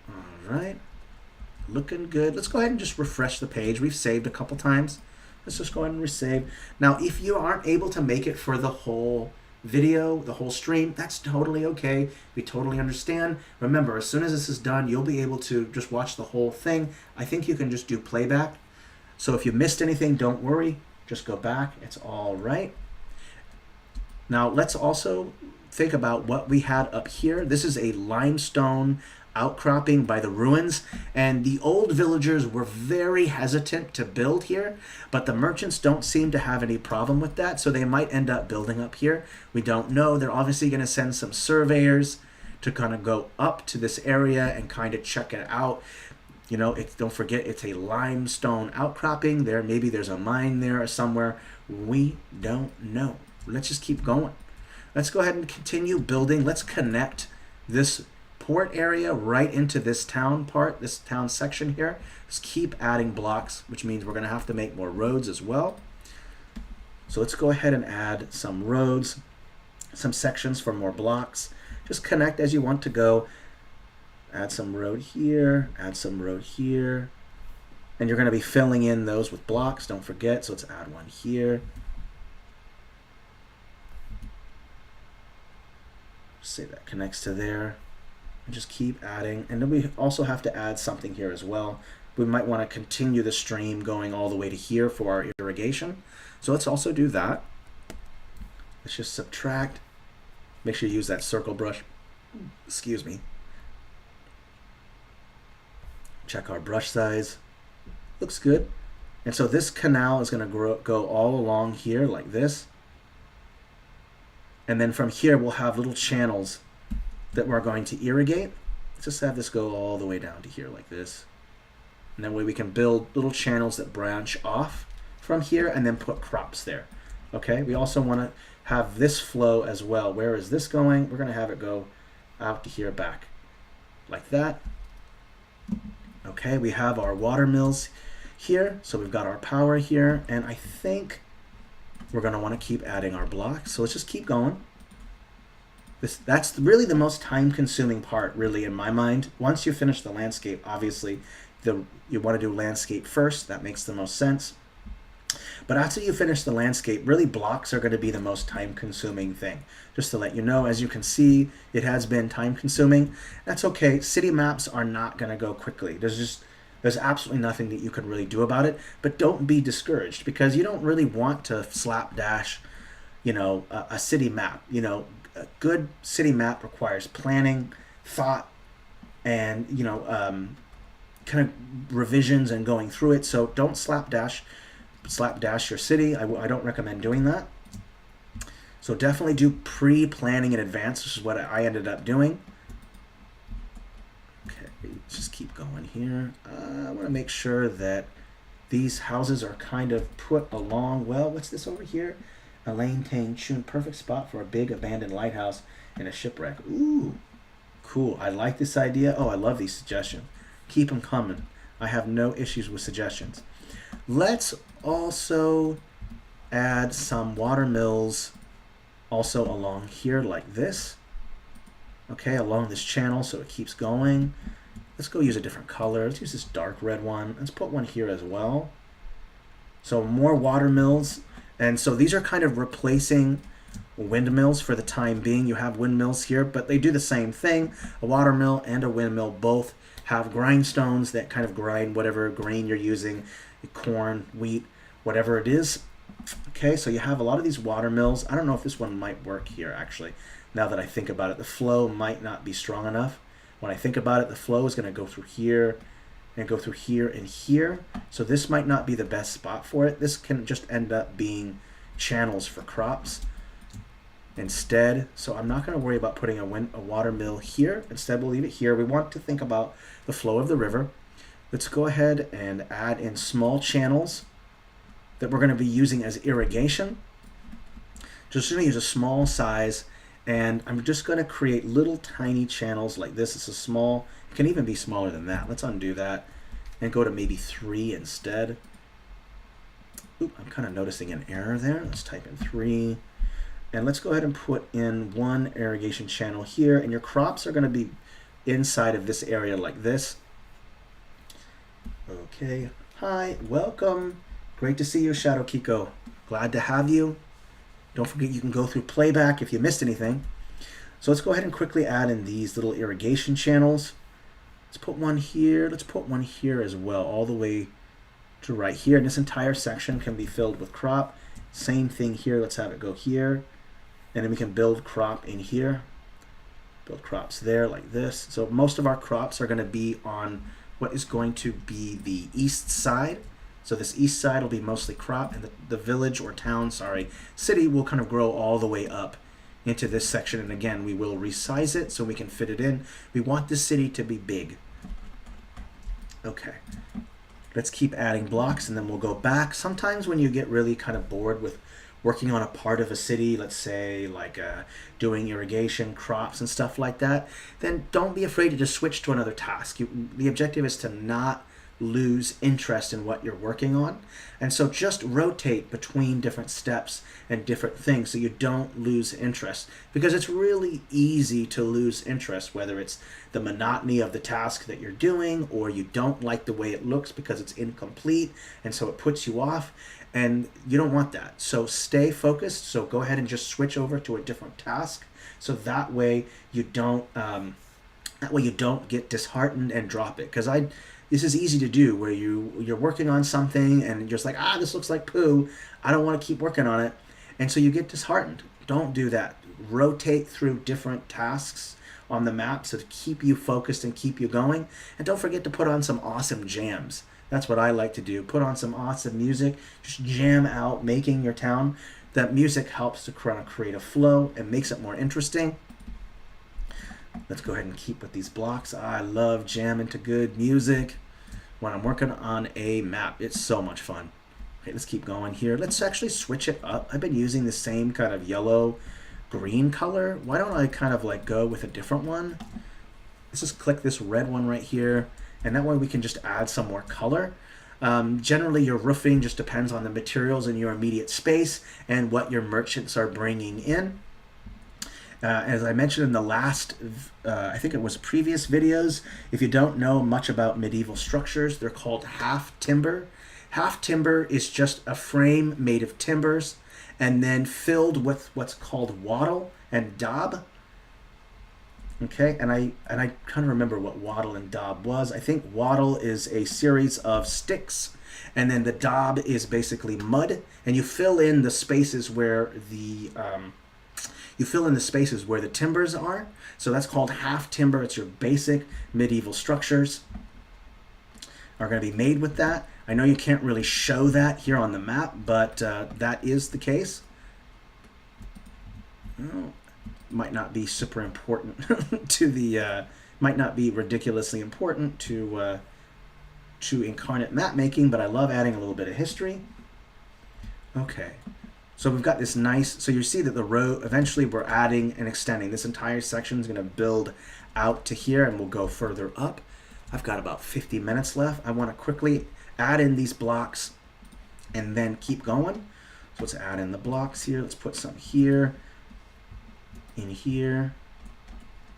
All right, looking good. Let's go ahead and just refresh the page. We've saved a couple times. Let's just go ahead and resave. Now, if you aren't able to make it for the whole video, the whole stream, that's totally okay. We totally understand. Remember, as soon as this is done, you'll be able to just watch the whole thing. I think you can just do playback. So if you missed anything, don't worry. Just go back. It's all right. Now, let's also think about what we had up here. This is a limestone outcropping by the ruins, and the old villagers were very hesitant to build here, but the merchants don't seem to have any problem with that, so they might end up building up here. We don't know. They're obviously going to send some surveyors to kind of go up to this area and kind of check it out. You know, don't forget it's a limestone outcropping there. Maybe there's a mine there or somewhere. We don't know. Let's just keep going. Let's go ahead and continue building. Let's connect this port area right into this town part, this town section here. Just keep adding blocks, which means we're going to have to make more roads as well. So let's go ahead and add some roads, some sections for more blocks. Just connect as you want to go. Add some road here, add some road here. And you're going to be filling in those with blocks, don't forget. So let's add one here. Say that connects to there. And just keep adding. And then we also have to add something here as well. We might want to continue the stream going all the way to here for our irrigation. So let's also do that. Let's just subtract. Make sure you use that circle brush. Excuse me. Check our brush size. Looks good. And so this canal is going to go all along here like this. And then from here we'll have little channels that we're going to irrigate. Let's just have this go all the way down to here like this. And that way we can build little channels that branch off from here and then put crops there. Okay, we also want to have this flow as well. Where is this going? We're going to have it go out to here back like that. Okay, we have our water mills here. So we've got our power here. And I think we're going to want to keep adding our blocks. So let's just keep going. That's really the most time-consuming part, really, in my mind. Once you finish the landscape, obviously, you want to do landscape first. That makes the most sense. But after you finish the landscape, really blocks are going to be the most time-consuming thing. Just to let you know, as you can see, it has been time-consuming. That's okay. City maps are not going to go quickly. There's absolutely nothing that you can really do about it. But don't be discouraged, because you don't really want to slapdash, a city map. A good city map requires planning, thought, and kind of revisions and going through it. So don't slapdash your city. I don't recommend doing that. So definitely do pre-planning in advance, which is what I ended up doing. Okay, let's just keep going here. I want to make sure that these houses are kind of put along. Well, what's this over here? Elaine Tang Chun, perfect spot for a big abandoned lighthouse and a shipwreck. Ooh, cool. I like this idea. Oh, I love these suggestions. Keep them coming. I have no issues with suggestions. Let's also add some water mills also along here like this. Okay, along this channel so it keeps going. Let's go use a different color. Let's use this dark red one. Let's put one here as well. So more water mills. And so these are kind of replacing windmills for the time being. You have windmills here, but they do the same thing. A water mill and a windmill both have grindstones that kind of grind whatever grain you're using, corn, wheat, whatever it is. Okay, so you have a lot of these water mills. I don't know if this one might work here, actually. Now that I think about it, the flow might not be strong enough. When I think about it, the flow is going to go through here and go through here and here. So this might not be the best spot for it. This can just end up being channels for crops instead. So I'm not going to worry about putting a water mill here. Instead, we'll leave it here. We want to think about the flow of the river. Let's go ahead and add in small channels that we're going to be using as irrigation. Just going to use a small size, and I'm just going to create little tiny channels like this. It's a small, it can even be smaller than that. Let's undo that and go to maybe 3 instead. Oop, I'm kind of noticing an error there. Let's type in 3. And let's go ahead and put in 1 irrigation channel here, and your crops are going to be inside of this area like this. Okay, hi, welcome. Great to see you, Shadow Kiko. Glad to have you. Don't forget you can go through playback if you missed anything. So let's go ahead and quickly add in these little irrigation channels. Let's put one here. Let's put one here as well, all the way to right here. And this entire section can be filled with crop. Same thing here. Let's have it go here. And then we can build crop in here. Build crops there like this. So most of our crops are going to be on what is going to be the east side. So this east side will be mostly crop, and the village or town, city will kind of grow all the way up into this section. And again, we will resize it so we can fit it in. We want this city to be big. Okay, let's keep adding blocks and then we'll go back. Sometimes when you get really kind of bored with working on a part of a city, let's say like doing irrigation, crops and stuff like that, then don't be afraid to just switch to another task. The objective is to not lose interest in what you're working on. And so just rotate between different steps and different things so you don't lose interest, because it's really easy to lose interest, whether it's the monotony of the task that you're doing or you don't like the way it looks because it's incomplete and so it puts you off, and you don't want that. So stay focused. So go ahead and just switch over to a different task, so that way you don't get disheartened and drop it. Because this is easy to do, where you're working on something and you're just like, this looks like poo, I don't want to keep working on it, and so you get disheartened. Don't do that. Rotate through different tasks on the map so to keep you focused and keep you going. And don't forget to put on some awesome jams. That's what I like to do. Put on some awesome music, just jam out making your town. That music helps to kind of create a flow and makes it more interesting. Let's go ahead and keep with these blocks. I love jamming to good music when I'm working on a map. It's so much fun. Okay, let's keep going here. Let's actually switch it up. I've been using the same kind of yellow green color. Why don't I kind of like go with a different one? Let's just click this red one right here, and that way we can just add some more color. Generally, your roofing just depends on the materials in your immediate space and what your merchants are bringing in. As I mentioned in the last, I think it was previous videos, if you don't know much about medieval structures, they're called half timber. Half timber is just a frame made of timbers and then filled with what's called wattle and daub. Okay, and I kind of remember what wattle and daub was. I think wattle is a series of sticks, and then the daub is basically mud, and you fill in the spaces where the timbers are. So that's called half timber. It's your basic medieval structures are going to be made with that. I know you can't really show that here on the map, but that is the case. Well, might not be super important to the might not be ridiculously important to Inkarnate map making, but I love adding a little bit of history. Okay, so we've got this nice, so you see that the road, eventually we're adding and extending. This entire section is going to build out to here, and we'll go further up. I've got about 50 minutes left. I want to quickly add in these blocks and then keep going. So let's add in the blocks here. Let's put some here, in here.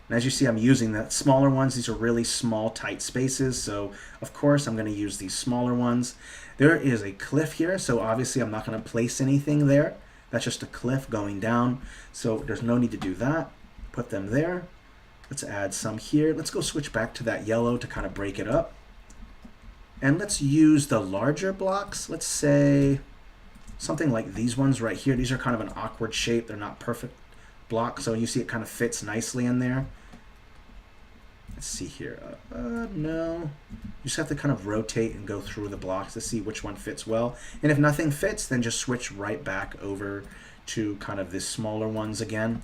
And as you see, I'm using the smaller ones. These are really small, tight spaces. So of course, I'm going to use these smaller ones. There is a cliff here, so obviously I'm not going to place anything there. That's just a cliff going down. So there's no need to do that. Put them there. Let's add some here. Let's go switch back to that yellow to kind of break it up. And let's use the larger blocks. Let's say something like these ones right here. These are kind of an awkward shape. They're not perfect blocks, so you see it kind of fits nicely in there. Let's see here. No. You just have to kind of rotate and go through the blocks to see which one fits well. And if nothing fits, then just switch right back over to kind of the smaller ones again.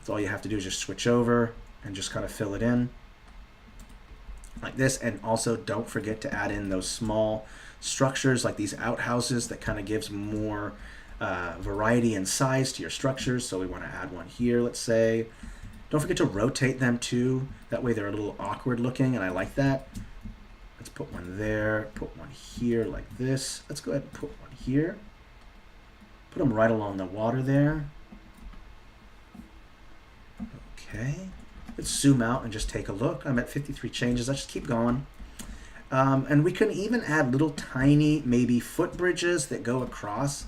So all you have to do is just switch over and just kind of fill it in like this. And also don't forget to add in those small structures like these outhouses that kind of gives more variety and size to your structures. So we want to add one here, let's say. Don't forget to rotate them too. That way they're a little awkward looking, and I like that. Let's put one there, put one here like this. Let's go ahead and put one here. Put them right along the water there. Okay. Let's zoom out and just take a look. I'm at 53 changes. Let's just keep going. And we can even add little tiny, maybe footbridges that go across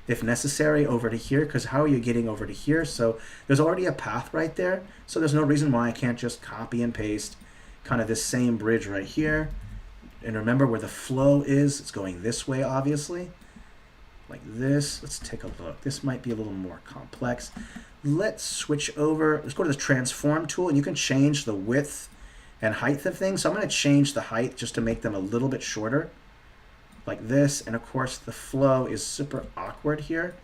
if necessary over to here, because how are you getting over to here? So there's already a path right there, so there's no reason why I can't just copy and paste kind of this same bridge right here. And remember where the flow is, it's going this way obviously, like this. Let's take a look. This might be a little more complex. Let's switch over, let's go to the transform tool, and you can change the width and height of things. So I'm going to change the height just to make them a little bit shorter, like this. And of course the flow is super awkward here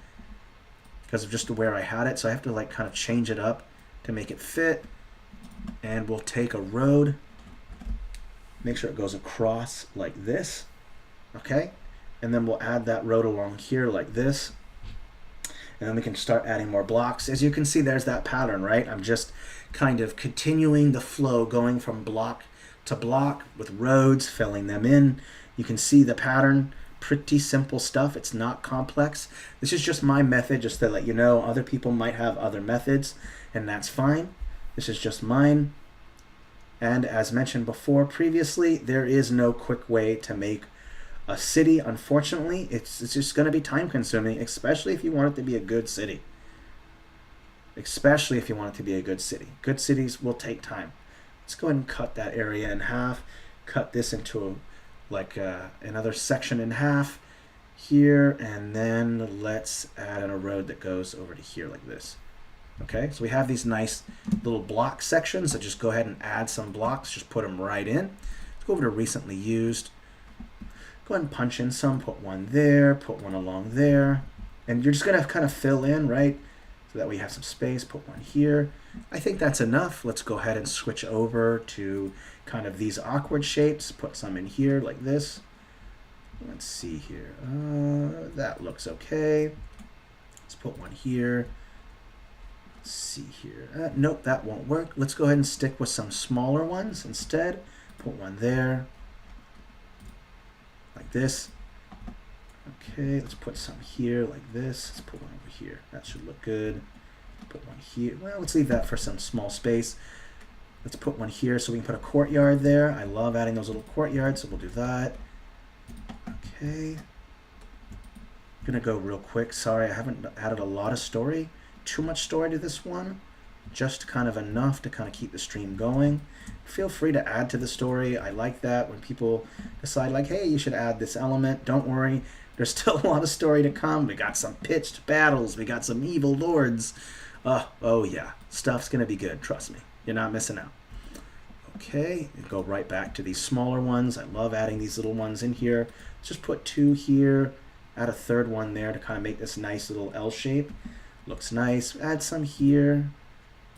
because of just where I had it, so I have to like kind of change it up to make it fit. And we'll take a road, make sure it goes across like this, okay, and then we'll add that road along here like this, and then we can start adding more blocks. As you can see, there's that pattern, right? I'm just kind of continuing the flow, going from block to block with roads, filling them in. You can see the pattern. Pretty simple stuff. It's not complex. This is just my method, just to let you know. Other people might have other methods, and that's fine. This is just mine. And as mentioned before previously, there is no quick way to make a city. Unfortunately, it's just going to be time consuming, especially if you want it to be a good city. Especially if you want it to be a good city. Good cities will take time. Let's go ahead and cut that area in half. Cut this into another section in half here, and then let's add in a road that goes over to here like this. Okay, so we have these nice little block sections, so just go ahead and add some blocks, just put them right in. Let's go over to recently used. Go ahead and punch in some, put one there, put one along there, and you're just gonna kind of fill in, right? So that we have some space, put one here. I think that's enough. Let's go ahead and switch over to kind of these awkward shapes, put some in here like this. Let's see here, that looks okay. Let's put one here. Let's see here, nope, that won't work. Let's go ahead and stick with some smaller ones instead. Put one there, like this. Okay, let's put some here like this. Let's put one over here. That should look good. Put one here. Well, let's leave that for some small space. Let's put one here so we can put a courtyard there. I love adding those little courtyards, so we'll do that. Okay. I'm gonna go real quick. Sorry, I haven't added a lot of story. Too much story to this one. Just kind of enough to kind of keep the stream going. Feel free to add to the story. I like that when people decide like, hey, you should add this element. Don't worry, there's still a lot of story to come. We got some pitched battles. We got some evil lords. Oh yeah, stuff's gonna be good, trust me. You're not missing out. Okay, go right back to these smaller ones. I love adding these little ones in here. Let's just put two here, add a third one there to kind of make this nice little L shape. Looks nice. Add some here,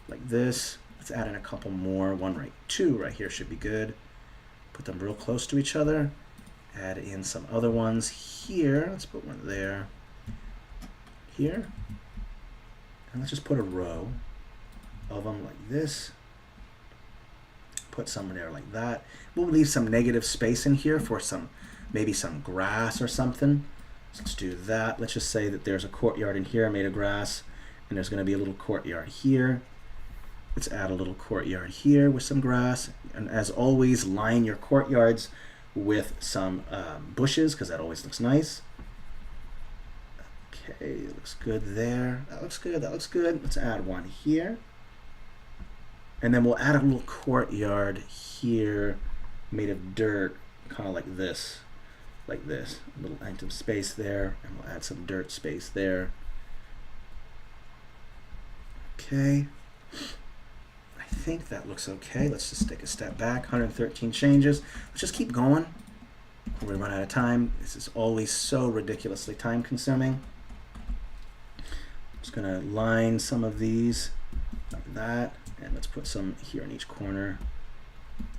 like this. Let's add in a couple more. Two right here should be good. Put them real close to each other. Add in some other ones here. Let's put one there, here. And let's just put a row of them like this. Put some there like that. We'll leave some negative space in here for maybe some grass or something. So let's do that. Let's just say that there's a courtyard in here made of grass, and there's going to be a little courtyard here. Let's add a little courtyard here with some grass. And as always, line your courtyards with some bushes, because that always looks nice. Okay, looks good there. That looks good, that looks good. Let's add one here. And then we'll add a little courtyard here made of dirt, kind of like this. Like this, a little empty space there, and we'll add some dirt space there. Okay, I think that looks okay. Let's just take a step back. 113 changes. Let's just keep going. We run out of time. This is always so ridiculously time consuming. I'm just gonna line some of these like that, and let's put some here in each corner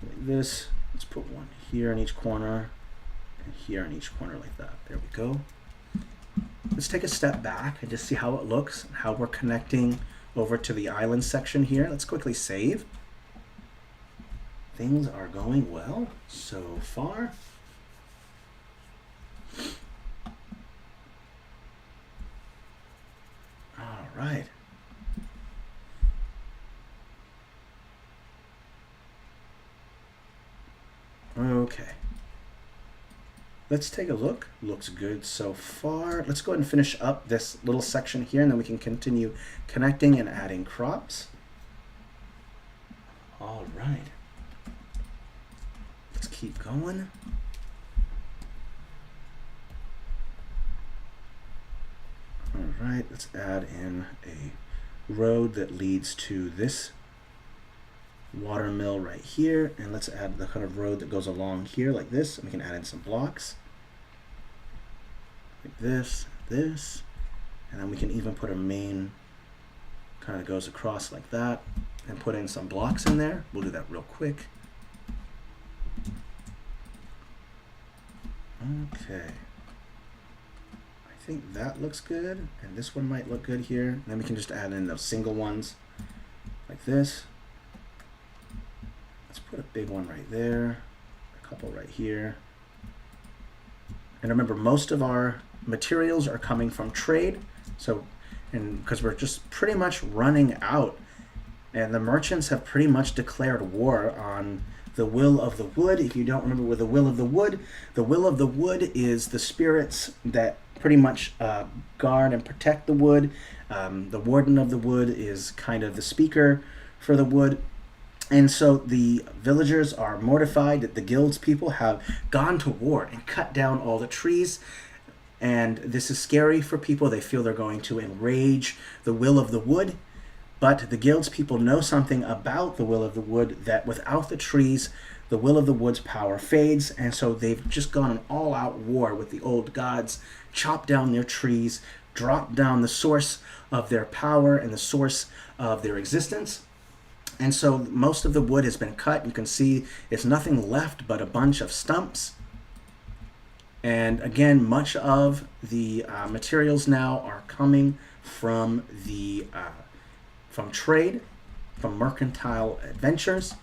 like this. Let's put one here in each corner. Here in each corner like that. There we go. Let's take a step back and just see how it looks and how we're connecting over to the island section here. Let's quickly save. Things are going well so far. All right. Okay. Let's take a look. Looks good so far. Let's go ahead and finish up this little section here, and then we can continue connecting and adding crops. All right. Let's keep going. All right, let's add in a road that leads to this water mill right here, and let's add the kind of road that goes along here like this, and we can add in some blocks like this, and then we can even put a main kind of goes across like that, and put in some blocks in there. We'll do that real quick. Okay, I think that looks good, and this one might look good here, and then we can just add in those single ones like this. Let's put a big one right there, a couple right here. And remember, most of our materials are coming from trade. So, and because we're just pretty much running out, and the merchants have pretty much declared war on the will of the wood. If you don't remember with the will of the wood is the spirits that pretty much guard and protect the wood. The warden of the wood is kind of the speaker for the wood. And so the villagers are mortified that the guild's people have gone to war and cut down all the trees. And this is scary for people. They feel they're going to enrage the will of the wood. But the guild's people know something about the will of the wood, that without the trees, the will of the wood's power fades. And so they've just gone an all-out war with the old gods, chopped down their trees, dropped down the source of their power and the source of their existence. And so most of the wood has been cut. You can see it's nothing left but a bunch of stumps. And again, much of the materials now are coming from the from trade, from mercantile adventures.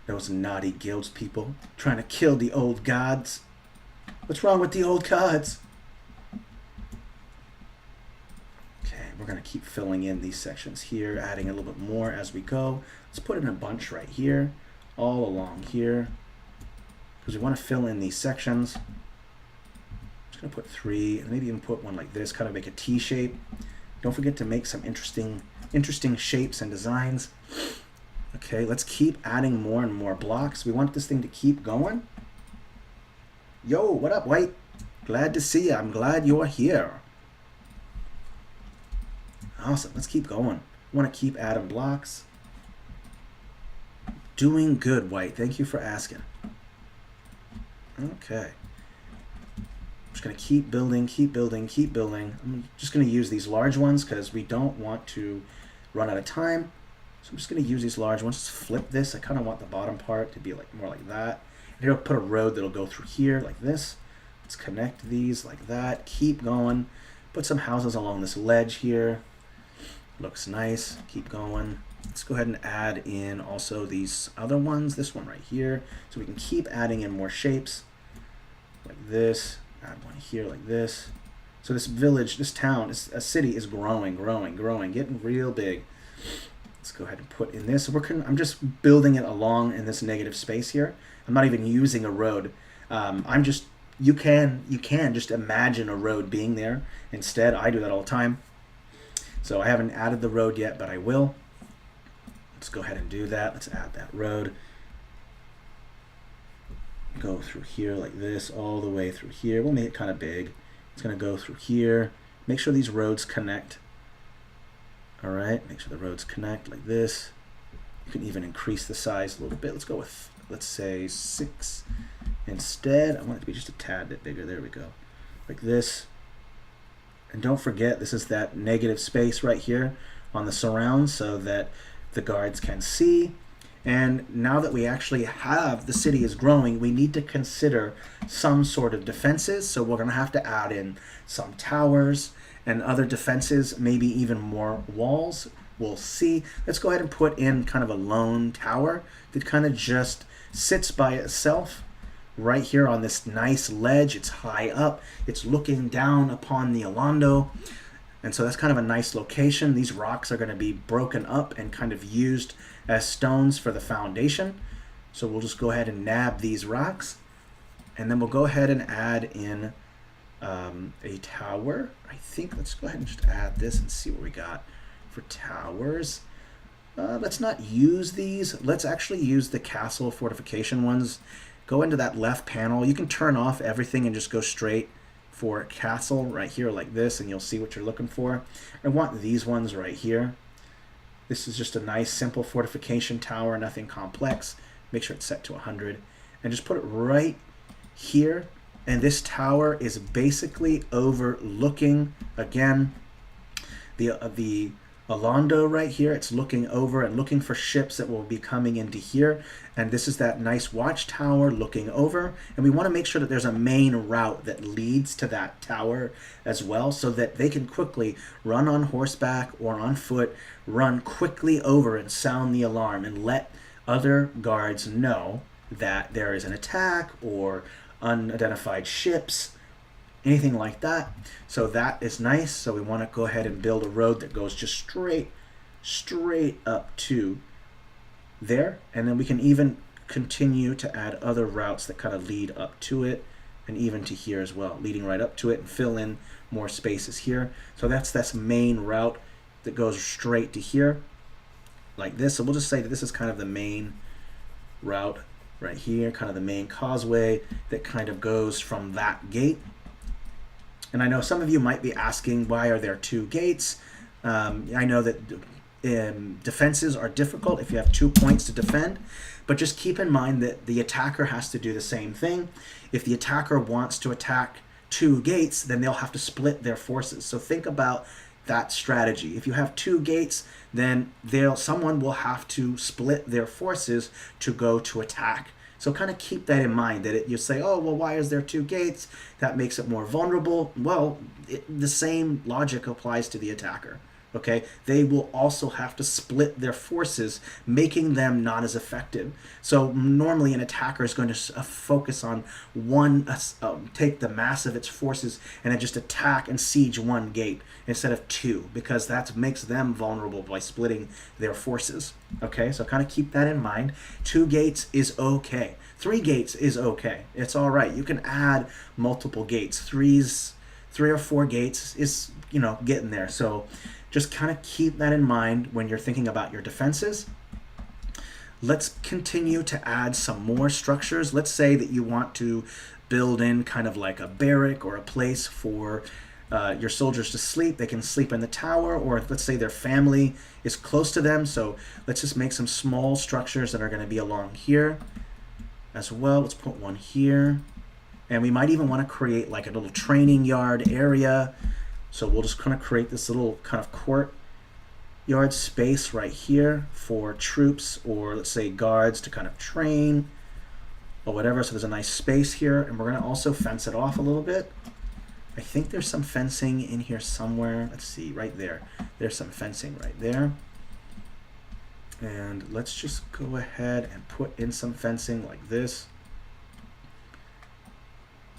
Those naughty guilds people trying to kill the old gods. What's wrong with the old gods? Okay, we're going to keep filling in these sections here, adding a little bit more as we go. Let's put in a bunch right here, all along here, because we want to fill in these sections. I'm going to put 3, and maybe even put one like this, kind of make a T shape. Don't forget to make some interesting shapes and designs. Okay, let's keep adding more and more blocks. We want this thing to keep going. Yo, what up, White? Glad to see you. I'm glad you're here. Awesome, let's keep going. I want to keep adding blocks. Doing good, White. Thank you for asking. Okay. I'm just going to keep building, keep building, keep building. I'm just going to use these large ones because we don't want to run out of time. So I'm just going to use these large ones. Just flip this. I kind of want the bottom part to be like more like that. And here I'll put a road that'll go through here like this. Let's connect these like that. Keep going. Put some houses along this ledge here. Looks nice. Keep going. Let's go ahead and add in also these other ones. This one right here. So we can keep adding in more shapes like this. Add one here like this. So this village, this town, this city is growing, getting real big. Let's go ahead and put in this. I'm just building it along in this negative space here. I'm not even using a road. You can just imagine a road being there. Instead, I do that all the time. So I haven't added the road yet, but I will. Let's go ahead and do that. Let's add that road. Go through here like this, all the way through here. We'll make it kind of big. It's going to go through here. Make sure these roads connect. All right, make sure the roads connect like this. You can even increase the size a little bit. Let's go with, let's say 6 instead. I want it to be just a tad bit bigger. There we go. Like this. And don't forget, this is that negative space right here on the surround so that the guards can see. And now that we actually have, the city is growing, we need to consider some sort of defenses. So we're going to have to add in some towers and other defenses, maybe even more walls. We'll see. Let's go ahead and put in kind of a lone tower that kind of just sits by itself right here on this nice ledge. It's high up. It's looking down upon the Alando. And so that's kind of a nice location. These rocks are going to be broken up and kind of used as stones for the foundation. So we'll just go ahead and nab these rocks. And then we'll go ahead and add in a tower. I think let's go ahead and just add this and see what we got for towers. Let's not use these. Let's actually use the castle fortification ones. Go into that left panel. You can turn off everything and just go straight for castle right here like this, and you'll see what you're looking for. I want these ones right here. This is just a nice simple fortification tower, nothing complex. Make sure it's set to 100 and just put it right here. And this tower is basically overlooking again the Alondo right here. It's looking over and looking for ships that will be coming into here. And this is that nice watchtower looking over. And we want to make sure that there's a main route that leads to that tower as well, so that they can quickly run on horseback or on foot, run quickly over and sound the alarm and let other guards know that there is an attack or unidentified ships, anything like that. So that is nice. So we want to go ahead and build a road that goes just straight up to there. And then we can even continue to add other routes that kind of lead up to it and even to here as well, leading right up to it and fill in more spaces here. So that's this main route that goes straight to here like this. So we'll just say that this is kind of the main route right here, kind of the main causeway that kind of goes from that gate. And I know some of you might be asking, why are there two gates? I know that defenses are difficult if you have 2 points to defend, but just keep in mind that the attacker has to do the same thing. If the attacker wants to attack 2 gates, then they'll have to split their forces. So think about that strategy. If you have 2 gates, then someone will have to split their forces to go to attack. So kind of keep that in mind, that you say, oh, well, why is there 2 gates? That makes it more vulnerable. Well, the same logic applies to the attacker. Okay, they will also have to split their forces, making them not as effective. So normally an attacker is going to focus on one, take the mass of its forces and then just attack and siege 1 gate instead of 2, because that makes them vulnerable by splitting their forces. Okay, so kind of keep that in mind. 2 gates is okay. 3 gates is okay. It's all right. You can add multiple gates. 3 or 4 gates is, getting there. So just kind of keep that in mind when you're thinking about your defenses. Let's continue to add some more structures. Let's say that you want to build in kind of like a barrack or a place for your soldiers to sleep. They can sleep in the tower, or let's say their family is close to them. So let's just make some small structures that are going to be along here as well. Let's put one here. And we might even want to create like a little training yard area. So we'll just kind of create this little kind of courtyard space right here for troops, or let's say guards, to kind of train or whatever. So there's a nice space here, and we're going to also fence it off a little bit. I think there's some fencing in here somewhere. Let's see, right there. There's some fencing right there. And let's just go ahead and put in some fencing like this.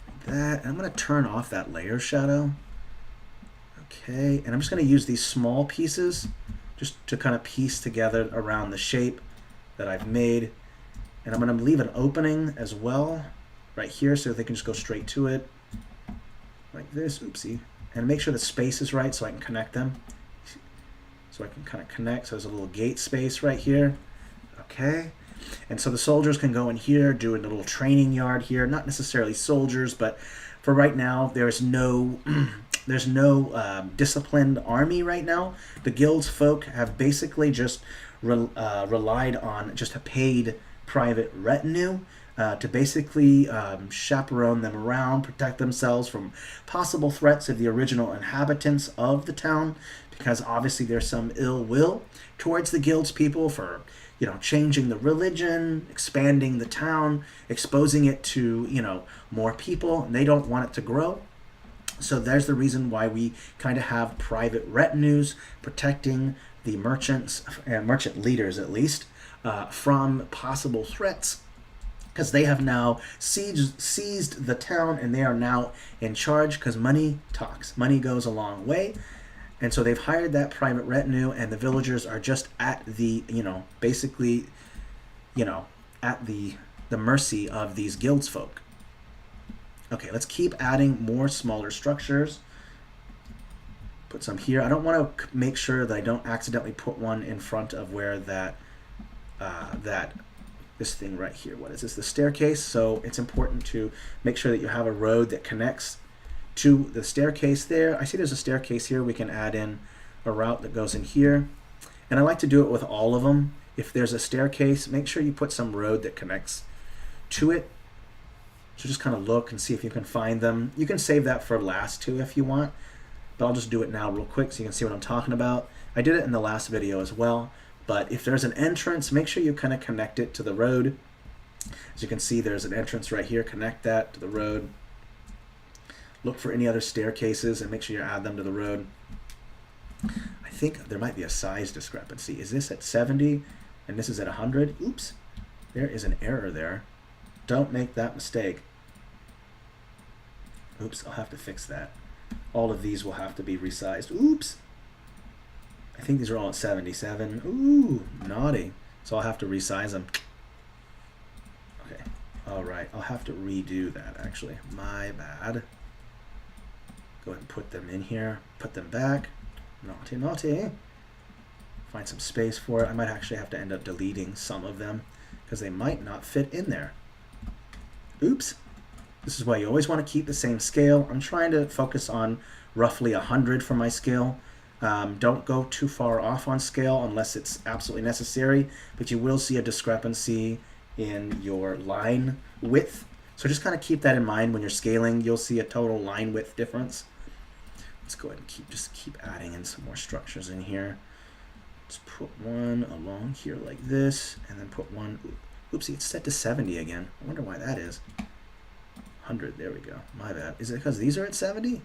Like that. And I'm going to turn off that layer shadow. Okay, and I'm just going to use these small pieces just to kind of piece together around the shape that I've made. And I'm going to leave an opening as well right here so they can just go straight to it like this. Oopsie. And make sure the space is right so I can connect them. So I can kind of connect. So there's a little gate space right here. Okay. And so the soldiers can go in here, do a little training yard here. Not necessarily soldiers, but for right now, there's no disciplined army right now. The guild's folk have basically just relied on just a paid private retinue to basically chaperone them around, protect themselves from possible threats of the original inhabitants of the town, because obviously there's some ill will towards the guild's people for changing the religion, expanding the town, exposing it to more people, and they don't want it to grow. So there's the reason why we kind of have private retinues protecting the merchants and merchant leaders, at least, from possible threats, because they have now seized the town and they are now in charge, because money talks. Money goes a long way. And so they've hired that private retinue, and the villagers are just at the, basically, at the mercy of these guilds folk. Okay, let's keep adding more smaller structures. Put some here. I don't want to make sure that I don't accidentally put one in front of where this thing right here. What is this? The staircase. So it's important to make sure that you have a road that connects to the staircase there. I see there's a staircase here. We can add in a route that goes in here. And I like to do it with all of them. If there's a staircase, make sure you put some road that connects to it. So just kind of look and see if you can find them. You can save that for last too if you want. but I'll just do it now real quick so you can see what I'm talking about. I did it in the last video as well, but if there's an entrance, make sure you kind of connect it to the road. As you can see, there's an entrance right here. Connect that to the road. Look for any other staircases and make sure you add them to the road. I think there might be a size discrepancy. Is this at 70 and this is at 100? Oops, there is an error there. Don't make that mistake. Oops, I'll have to fix that. All of these will have to be resized. Oops. I think these are all at 77. Ooh, naughty. So I'll have to resize them. Okay, all right. I'll have to redo that, actually. My bad. Go ahead and put them in here. Put them back. Naughty, naughty. Find some space for it. I might actually have to end up deleting some of them because they might not fit in there. Oops. This is why you always want to keep the same scale. I'm trying to focus on roughly 100 for my scale. Don't go too far off on scale unless it's absolutely necessary, but you will see a discrepancy in your line width. So just kind of keep that in mind when you're scaling. You'll see a total line width difference. Let's go ahead and keep adding in some more structures in here. Let's put one along here like this, and then put one. Oopsie, it's set to 70 again. I wonder why that is. 100, there we go. My bad. Is it because these are at 70?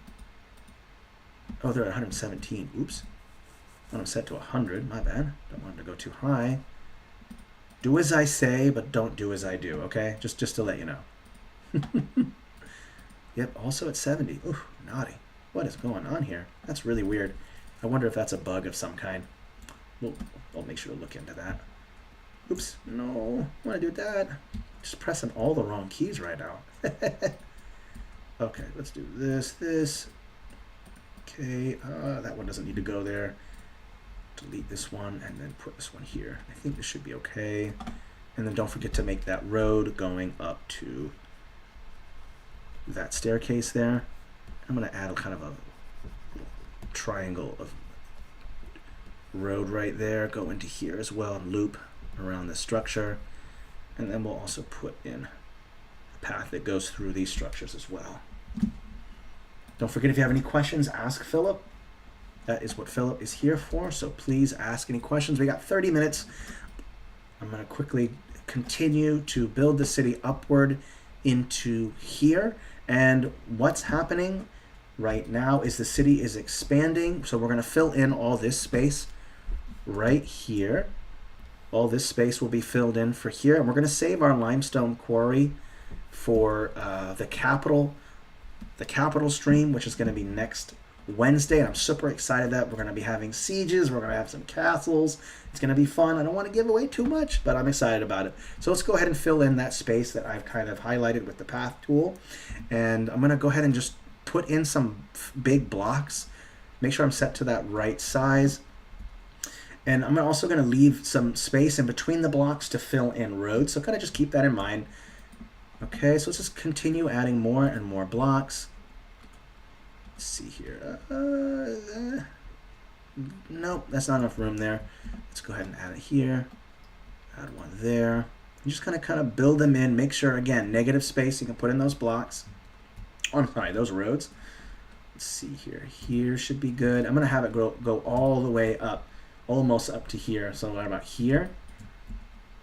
Oh, they're at 117. Oops. I want them set to 100. My bad. Don't want them to go too high. Do as I say, but don't do as I do, okay? Just to let you know. Yep, also at 70. Ooh, naughty. What is going on here? That's really weird. I wonder if that's a bug of some kind. I'll make sure to look into that. Oops, no. I want to do that. Just pressing all the wrong keys right now. Okay, let's do this. Okay, that one doesn't need to go there. Delete this one and then put this one here. I think this should be okay. And then don't forget to make that road going up to that staircase there. I'm going to add a kind of a triangle of road right there. Go into here as well and loop around the structure. And then we'll also put in a path that goes through these structures as well. Don't forget, if you have any questions, ask Philip. That is what Philip is here for, so please ask any questions. We got 30 minutes. I'm going to quickly continue to build the city upward into here. And what's happening right now is the city is expanding, so we're going to fill in all this space right here. All this space will be filled in for here, and we're going to save our limestone quarry for the capital stream, which is going to be next Wednesday. And I'm super excited that we're going to be having sieges. We're going to have some castles. It's going to be fun. I don't want to give away too much, but I'm excited about it. So let's go ahead and fill in that space that I've kind of highlighted with the path tool. And I'm going to go ahead and just put in some big blocks. Make sure I'm set to that right size. And I'm also going to leave some space in between the blocks to fill in roads. So kind of just keep that in mind. Okay, so let's just continue adding more and more blocks. Let's see here. Nope, that's not enough room there. Let's go ahead and add it here. Add one there. You just kind of build them in. Make sure, again, negative space. You can put in those blocks. Oh, I'm sorry, those roads. Let's see here. Here should be good. I'm going to have it go all the way up, almost up to here. So what about here?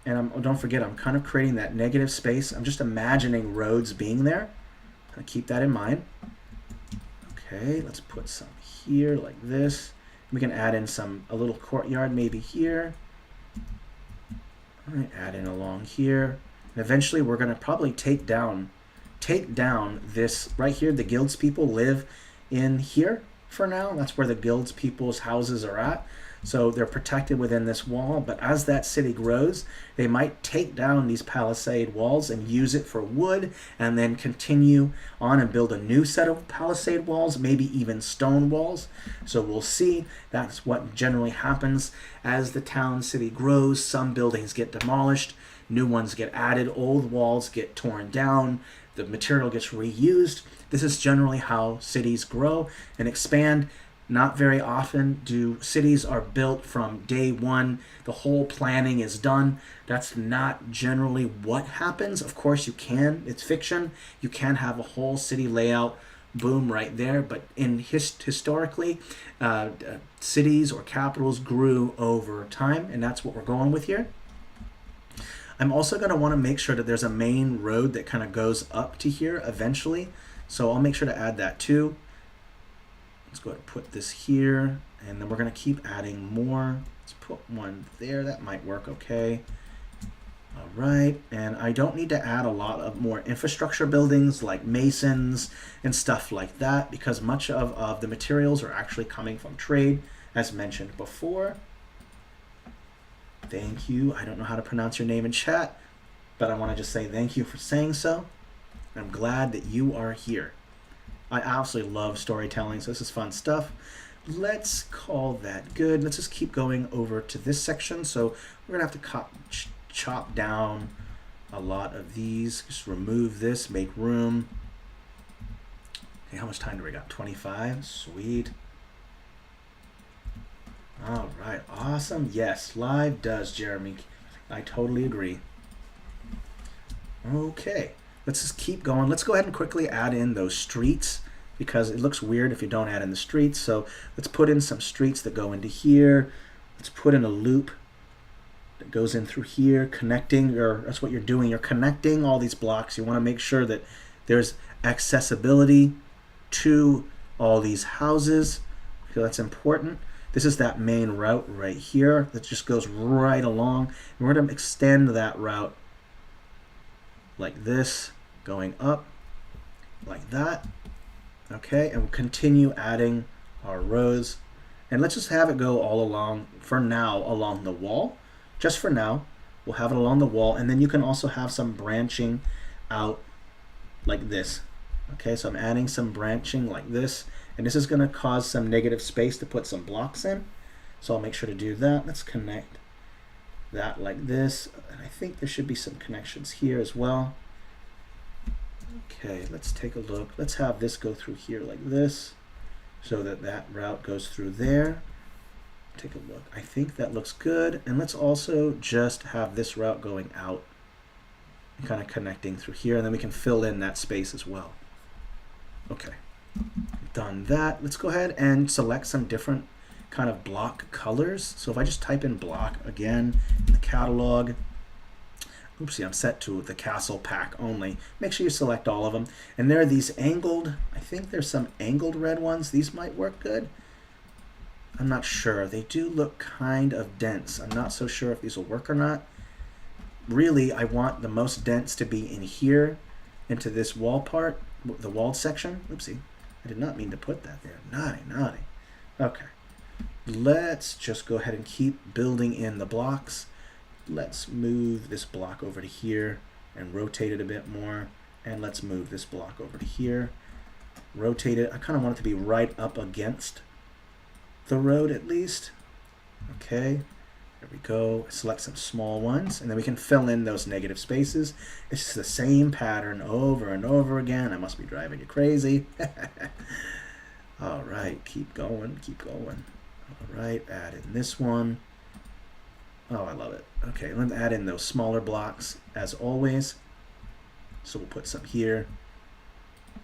And don't forget, I'm kind of creating that negative space. I'm just imagining roads being there. Keep that in mind. Okay, let's put some here like this. We can add in a little courtyard maybe here. All right, add in along here. And eventually we're going to probably take down this right here. The guilds people live in here for now. That's where the guilds people's houses are at. So they're protected within this wall, but as that city grows, they might take down these palisade walls and use it for wood, and then continue on and build a new set of palisade walls, maybe even stone walls. So we'll see. That's what generally happens as the town city grows. Some buildings get demolished, new ones get added, old walls get torn down, the material gets reused. This is generally how cities grow and expand. Not very often do cities are built from day one. The whole planning is done. That's not generally what happens. Of course, you can. It's fiction. You can have a whole city layout boom right there. But in historically, cities or capitals grew over time, and that's what we're going with here. I'm also going to want to make sure that there's a main road that kind of goes up to here eventually. So I'll make sure to add that too. Let's go ahead and put this here, and then we're going to keep adding more. Let's put one there. That might work okay. All right, and I don't need to add a lot of more infrastructure buildings like masons and stuff like that, because much of the materials are actually coming from trade, as mentioned before. Thank you. I don't know how to pronounce your name in chat, but I want to just say thank you for saying so. I'm glad that you are here. I absolutely love storytelling, so this is fun stuff. Let's call that good. Let's just keep going over to this section. So we're going to have to chop down a lot of these. Just remove this, make room. Okay, how much time do we got? 25. Sweet. All right, awesome. Yes, live does, Jeremy. I totally agree. Okay, let's just keep going. Let's go ahead and quickly add in those streets, because it looks weird if you don't add in the streets. So let's put in some streets that go into here. Let's put in a loop that goes in through here, connecting, or that's what you're doing. You're connecting all these blocks. You want to make sure that there's accessibility to all these houses. So that's important. This is that main route right here that just goes right along. And we're going to extend that route like this, going up like that. Okay, and we'll continue adding our rows. And let's just have it go all along, for now, along the wall. Just for now, we'll have it along the wall. And then you can also have some branching out like this. Okay, so I'm adding some branching like this. And this is going to cause some negative space to put some blocks in. So I'll make sure to do that. Let's connect that like this. And I think there should be some connections here as well. Okay, let's take a look. Let's have this go through here like this, so that that route goes through there. Take a look. I think that looks good. And let's also just have this route going out and kind of connecting through here. And then we can fill in that space as well. Okay. Done that. Let's go ahead and select some different kind of block colors. So if I just type in block again in the catalog, oopsie, I'm set to the castle pack only. Make sure you select all of them. And there are these angled, I think there's some angled red ones. These might work good. I'm not sure. They do look kind of dense. I'm not so sure if these will work or not. Really, I want the most dense to be in here, into this wall part, the walled section. Oopsie. I did not mean to put that there. Naughty, naughty. Okay. Let's just go ahead and keep building in the blocks. Let's move this block over to here and rotate it a bit more. And let's move this block over to here. Rotate it. I kind of want it to be right up against the road at least. Okay. There we go. Select some small ones, and then we can fill in those negative spaces. It's just the same pattern over and over again. I must be driving you crazy. All right, keep going, keep going. All right, add in this one. Oh, I love it. Okay, let's add in those smaller blocks as always. So we'll put some here.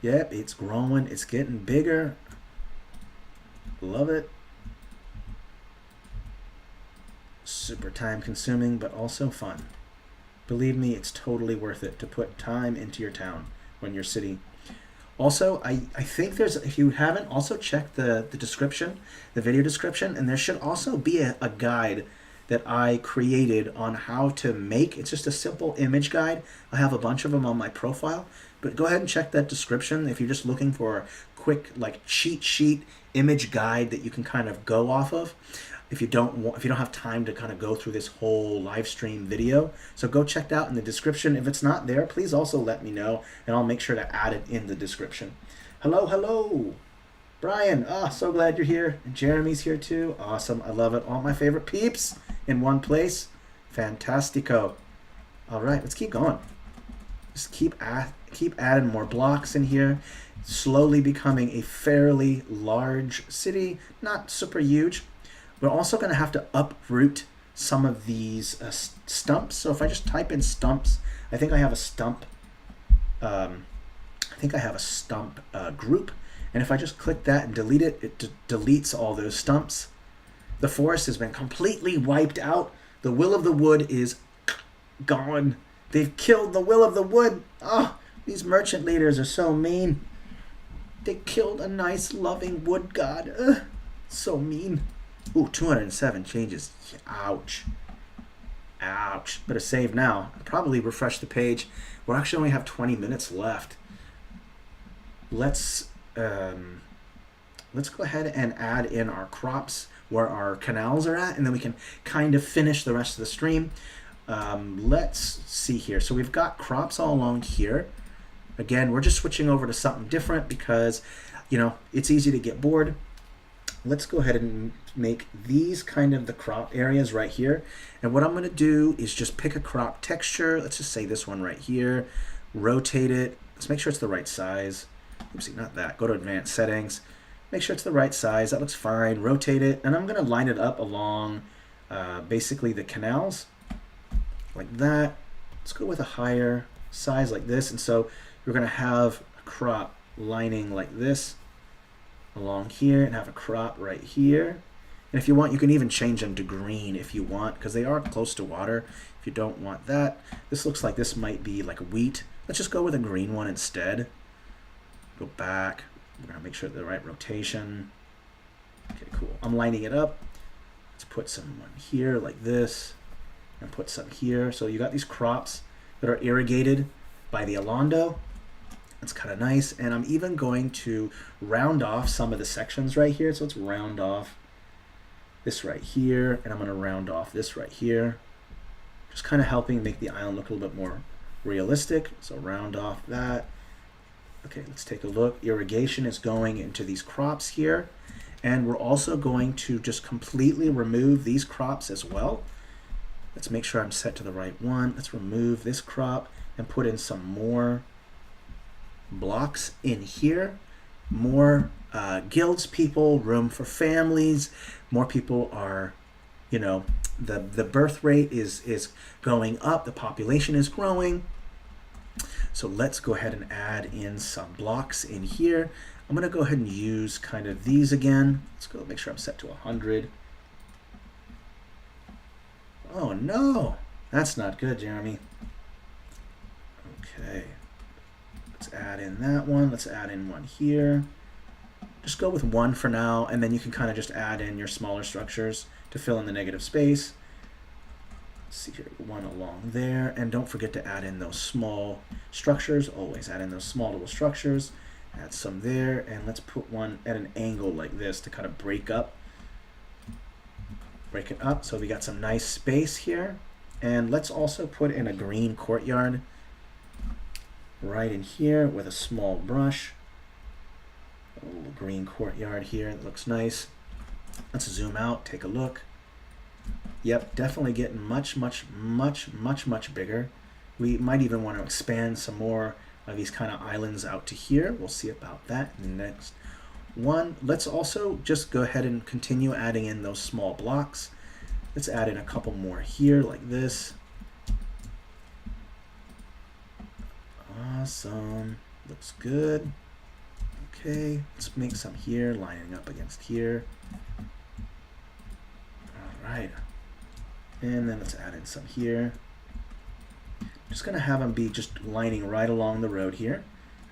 Yep, it's growing. It's getting bigger. Love it. Super time consuming, but also fun. Believe me, it's totally worth it to put time into your town when your city. Also, I think there's, if you haven't, also check the description, the video description, and there should also be a guide that I created on how to make. It's just a simple image guide. I have a bunch of them on my profile, but go ahead and check that description if you're just looking for a quick like cheat sheet image guide that you can kind of go off of. If you don't have time to kind of go through this whole live stream video. So go check it out in the description. If it's not there, please also let me know, and I'll make sure to add it in the description. Hello, hello. Brian, so glad you're here. And Jeremy's here too. Awesome, I love it. All my favorite peeps in one place. Fantastico. All right, let's keep going. Just keep adding more blocks in here. Slowly becoming a fairly large city, not super huge. We're also going to have to uproot some of these stumps. So if I just type in stumps, I think I have a stump. Group, And if I just click that and delete it, it deletes all those stumps. The forest has been completely wiped out. The will of the wood is gone. They've killed the will of the wood. Oh, these merchant leaders are so mean. They killed a nice, loving wood god. Ugh, so mean. Ooh, 207 changes. Ouch. Ouch. Better save now. I'll probably refresh the page. We'll actually only have 20 minutes left. Let's go ahead and add in our crops where our canals are at, and then we can kind of finish the rest of the stream. Let's see here. So we've got crops all along here. Again, we're just switching over to something different because, you know, it's easy to get bored. Let's go ahead and make these kind of the crop areas right here. And what I'm going to do is just pick a crop texture. Let's just say this one right here. Rotate it. Let's make sure it's the right size. Oopsie, not that. Go to advanced settings. Make sure it's the right size. That looks fine. Rotate it. And I'm going to line it up along basically the canals like that. Let's go with a higher size like this. And so you're going to have a crop lining like this along here and have a crop right here. And if you want, you can even change them to green if you want, because they are close to water. If you don't want that, this looks like this might be like wheat. Let's just go with a green one instead. Go back. We're going to make sure the right rotation. Okay, cool. I'm lining it up. Let's put some one here like this and put some here. So you got these crops that are irrigated by the Alondo. That's kind of nice. And I'm even going to round off some of the sections right here. So let's round off this right here, and I'm going to round off this right here. Just kind of helping make the island look a little bit more realistic. So round off that. Okay, let's take a look. Irrigation is going into these crops here. And we're also going to just completely remove these crops as well. Let's make sure I'm set to the right one. Let's remove this crop and put in some more blocks in here. More guilds people, room for families. More people are, you know, the birth rate is going up. The population is growing. So let's go ahead and add in some blocks in here. I'm going to go ahead and use kind of these again. Let's go make sure I'm set to 100. Oh no, that's not good, Jeremy. Okay, let's add in that one. Let's add in one here. Just go with one for now, and then you can kind of just add in your smaller structures to fill in the negative space. Let's see here, one along there, and don't forget to add in those small structures. Always add in those small little structures. Add some there, and let's put one at an angle like this to kind of break it up. So we got some nice space here. And let's also put in a green courtyard right in here with a small brush. A little green courtyard here. It looks nice. Let's zoom out, take a look. Yep, definitely getting much bigger. We might even want to expand some more of these kind of islands out to here. We'll see about that in the next one. Let's also just go ahead and continue adding in those small blocks. Let's add in a couple more here like this. Awesome. Looks good. Okay, let's make some here, lining up against here. All right. And then let's add in some here. Just going to have them be just lining right along the road here.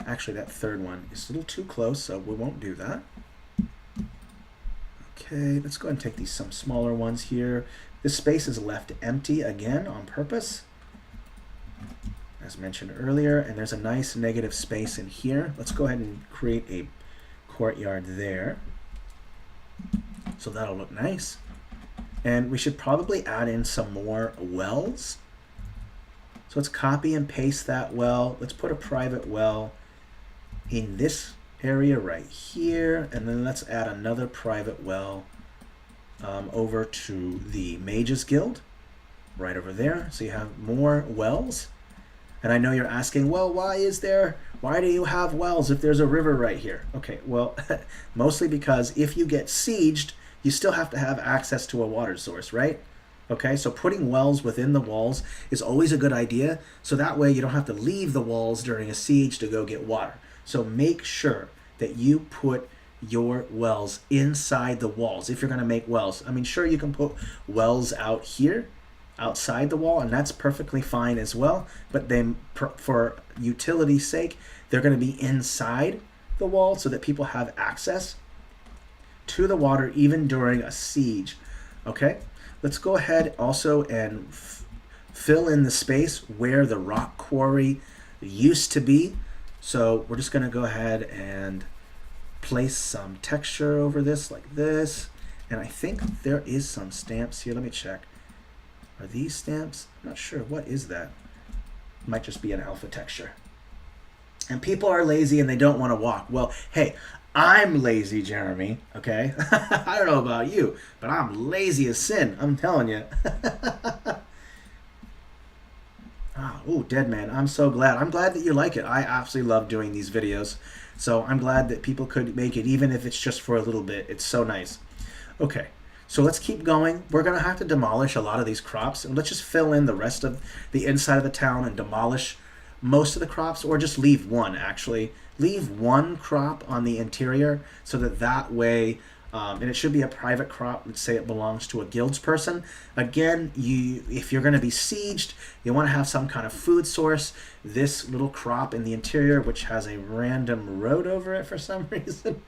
Actually, that third one is a little too close, so we won't do that. Okay, let's go ahead and take these some smaller ones here. This space is left empty again on purpose, as mentioned earlier, and there's a nice negative space in here. Let's go ahead and create a courtyard there. So that'll look nice. And we should probably add in some more wells. So let's copy and paste that well. Let's put a private well in this area right here, and then let's add another private well over to the Mages Guild right over there. So you have more wells. And I know you're asking, well, why do you have wells if there's a river right here? Okay, well, mostly because if you get sieged, you still have to have access to a water source, right? Okay, so putting wells within the walls is always a good idea, so that way you don't have to leave the walls during a siege to go get water. So make sure that you put your wells inside the walls if you're going to make wells. I mean, sure, you can put wells out here outside the wall, and that's perfectly fine as well, but then for utility's sake, they're going to be inside the wall so that people have access to the water even during a siege. Okay, let's go ahead also and fill in the space where the rock quarry used to be. So we're just going to go ahead and place some texture over this like this, and I think there is some stamps here. Let me check. Are these stamps? I'm not sure. What is that? Might just be an alpha texture. And people are lazy and they don't want to walk. Well, hey, I'm lazy, Jeremy, okay? I don't know about you, but I'm lazy as sin. I'm telling you. Oh, Dead Man, I'm so glad. I'm glad that you like it. I absolutely love doing these videos. So I'm glad that people could make it, even if it's just for a little bit. It's so nice. Okay. So let's keep going. We're going to have to demolish a lot of these crops. And let's just fill in the rest of the inside of the town and demolish most of the crops, or just leave one, actually. Leave one crop on the interior so that way, and it should be a private crop. Let's say it belongs to a guilds person. Again, if you're going to be sieged, you want to have some kind of food source. This little crop in the interior, which has a random road over it for some reason.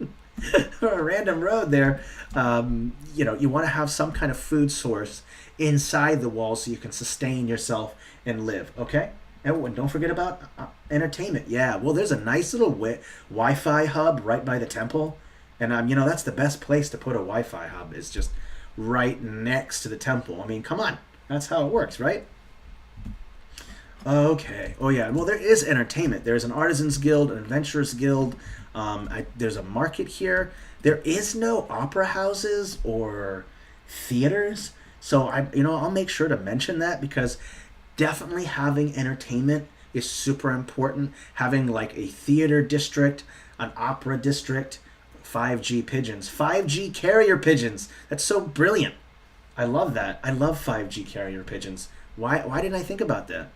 A random road there, you want to have some kind of food source inside the wall so you can sustain yourself and live, okay? And don't forget about entertainment. Yeah, well, there's a nice little Wi-Fi hub right by the temple, and that's the best place to put a Wi-Fi hub, is just right next to the temple. I mean, come on, that's how it works, right? Okay. Oh yeah. Well, there is entertainment. There's an artisans guild, an adventurers guild. There's a market here. There is no opera houses or theaters, so I'll make sure to mention that, because definitely having entertainment is super important. Having like a theater district, an opera district, 5G pigeons, 5G carrier pigeons. That's so brilliant. I love that. I love 5G carrier pigeons. Why didn't I think about that?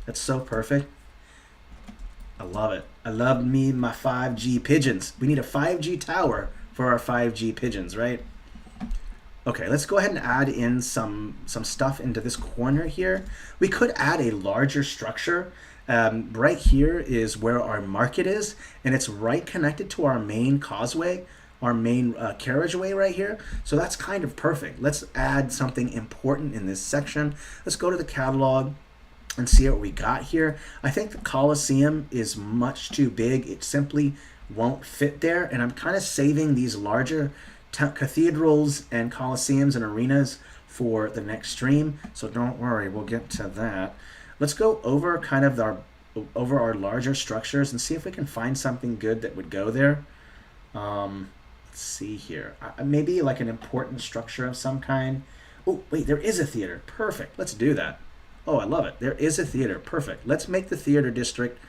That's so perfect. I love it. I love me my 5G pigeons. We need a 5G tower for our 5G pigeons, right? Okay, let's go ahead and add in some stuff into this corner here. We could add a larger structure. Right here is where our market is, and it's right connected to our main causeway, our main carriageway right here. So that's kind of perfect. Let's add something important in this section. Let's go to the catalog and see what we got here. I think the Colosseum is much too big. It simply won't fit there, and I'm kind of saving these larger cathedrals and colosseums and arenas for the next stream, so don't worry, we'll get to that. Let's go over kind of over our larger structures and see if we can find something good that would go there. Let's see here. Maybe like an important structure of some kind. Oh, wait, there is a theater. Perfect. Let's do that. Oh, I love it. There is a theater. Perfect. Let's make the theater district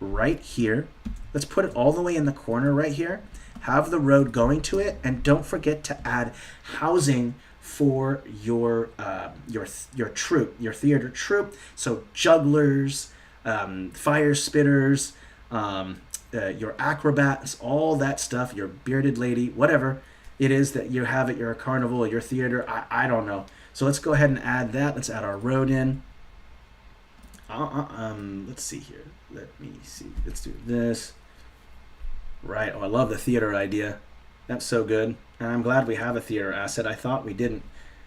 right here. Let's put it all the way in the corner right here. Have the road going to it, and don't forget to add housing for your troupe, your theater troupe. So jugglers, fire spitters, your acrobats, all that stuff, your bearded lady, whatever it is that you have at your carnival or your theater. I don't know. So let's go ahead and add that. Let's add our road in. Let's see here. Let me see. Let's do this. Right. Oh, I love the theater idea. That's so good. And I'm glad we have a theater asset. I thought we didn't.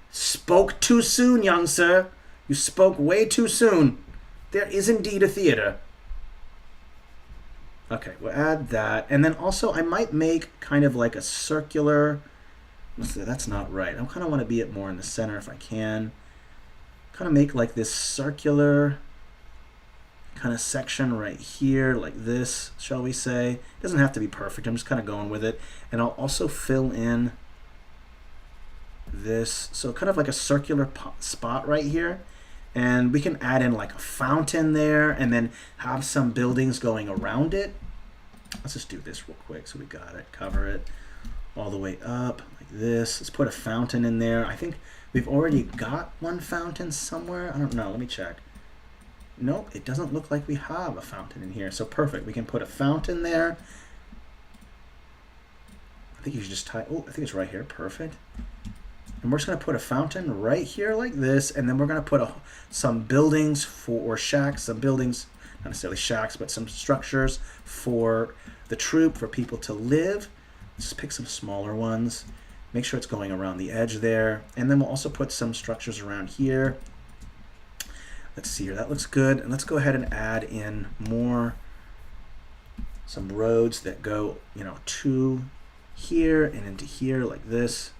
Spoke too soon, young sir. You spoke way too soon. There is indeed a theater. Okay, we'll add that. And then also I might make kind of like a circular. That's not right. I kind of want to be it more in the center if I can. Kind of make like this circular kind of section right here, like this, shall we say. It doesn't have to be perfect. I'm just kind of going with it. And I'll also fill in this, so kind of like a circular spot right here. And we can add in like a fountain there, and then have some buildings going around it. Let's just do this real quick so we got it, cover it all the way up like this. Let's put a fountain in there. I think we've already got one fountain somewhere. I don't know. Let me check. Nope, it doesn't look like we have a fountain in here. So perfect. We can put a fountain there. I think you should just tie, oh, I think it's right here, perfect. And we're just gonna put a fountain right here like this, and then we're gonna put some buildings or shacks, some buildings, not necessarily shacks, but some structures for the troop, for people to live. Just pick some smaller ones. Make sure it's going around the edge there. And then we'll also put some structures around here. Let's see here, that looks good. And let's go ahead and add in some roads that go, to here and into here like this.